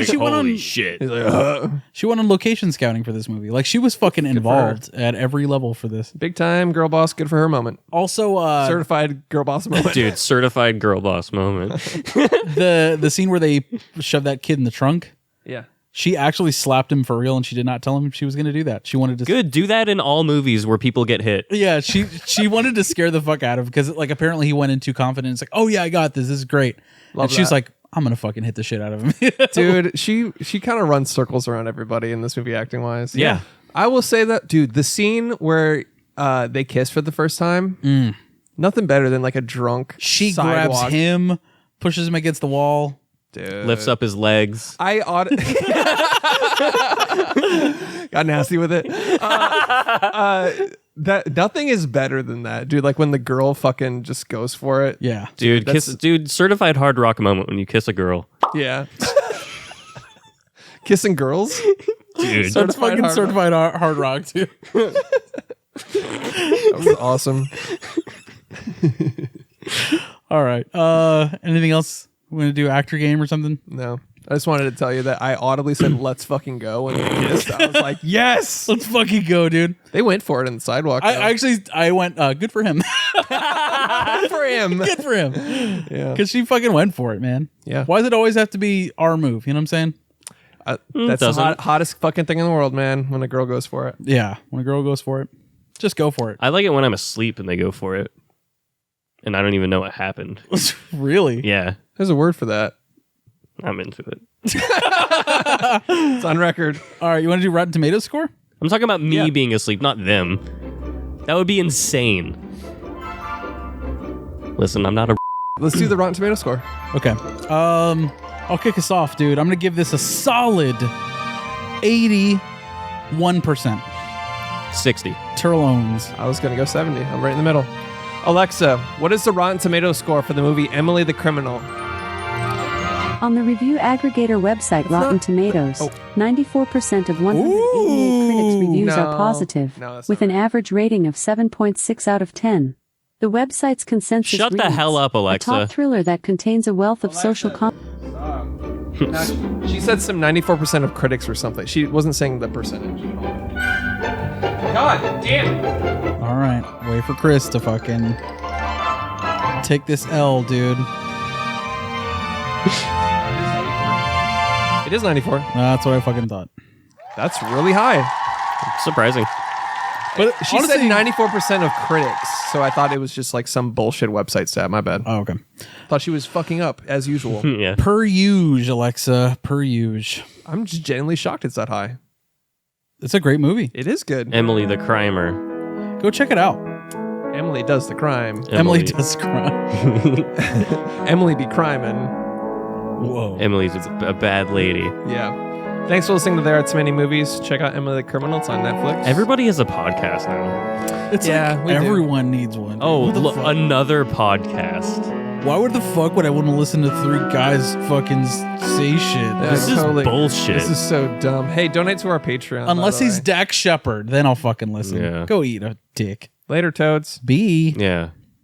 She went on. shit. he's like, She went on location scouting for this movie. Like she was fucking involved at every level for this. big time girl boss. Good for her moment. Also, Certified girl boss moment. Dude, certified girl boss moment. the scene where they shoved that kid in the trunk. Yeah. She actually slapped him for real, and she did not tell him she was going to do that. She wanted to. Good. Do that in all movies where people get hit. Yeah, she wanted to scare the fuck out of him because like apparently he went in too confident. It's like, oh yeah, I got this. This is great. Love and she was that. like, I'm gonna fucking hit the shit out of him. Dude, she kind of runs circles around everybody in this movie acting wise. Yeah. I will say that, dude, the scene where they kiss for the first time, nothing better than like a drunk She sidewalk. grabs him, pushes him against the wall. Dude. Lifts up his legs. I ought got nasty with it. That nothing is better than that, dude. Like when the girl fucking just goes for it. Yeah, Dude, certified hard rock moment when you kiss a girl. Yeah. Kissing girls, Dude. that's fucking certified hard rock too. That was awesome. All right. Anything else? We're gonna do actor game or something. No, I just wanted to tell you that I audibly said "Let's fucking go" when they kissed. I was like, "Yes, Let's fucking go, dude. they went for it in the sidewalk." I went. Good for him. Good for him. Good for him. Yeah, Because she fucking went for it, man. Yeah. Why does it always have to be our move? You know what I'm saying? That's the doesn't. hottest fucking thing in the world, man. When a girl goes for it. Yeah. When a girl goes for it, just go for it. I like it when I'm asleep and they go for it. And I don't even know what happened. Really? Yeah. There's a word for that. I'm into it. It's on record. All right. You want to do Rotten Tomatoes score? I'm talking about me being asleep, not them. That would be insane. Listen, I'm not a... Let's do the Rotten Tomato score. Okay. I'll kick us off, dude. I'm gonna give this a solid 81%. 60. Turlones. I was gonna go 70. I'm right in the middle. Alexa, what is the Rotten Tomato score for the movie Emily the Criminal? On the review aggregator website Rotten Tomatoes, 94% of 188 critics' reviews No. are positive, No, that's with not an average rating of 7.6 out of 10. The website's consensus Shut the reads, hell up, Alexa. a top thriller that contains a wealth of social She said some 94% of critics or something. She wasn't saying the percentage. God damn it. All right. Wait for Chris to fucking take this L, dude. It is 94. That's what I fucking thought. That's really high. Surprising. But She said 94% of critics, so I thought it was just like some bullshit website stat. My bad. Oh, okay. Thought she was fucking up as usual. Yeah. Per usual, Alexa. Per usual. I'm just genuinely shocked it's that high. It's a great movie. It is good. Emily the Crimer. Go check it out. Emily does the crime. Emily does crime. Emily be criming. Whoa. Emily's a bad lady. Yeah. Thanks for listening to There Are Too Many Movies. Check out Emily the Criminal. It's on Netflix. Everybody has a podcast now. It's Yeah, like we do. everyone needs one. Oh, What the fuck? another podcast. Why would the fuck would I want to listen to three guys fucking say shit? Yeah, This is bullshit. This is so dumb. Hey, donate to our Patreon. Unless by the he's way. Dak Shepard, then I'll fucking listen. Yeah. Go eat a dick. Later, Toads. B. Yeah.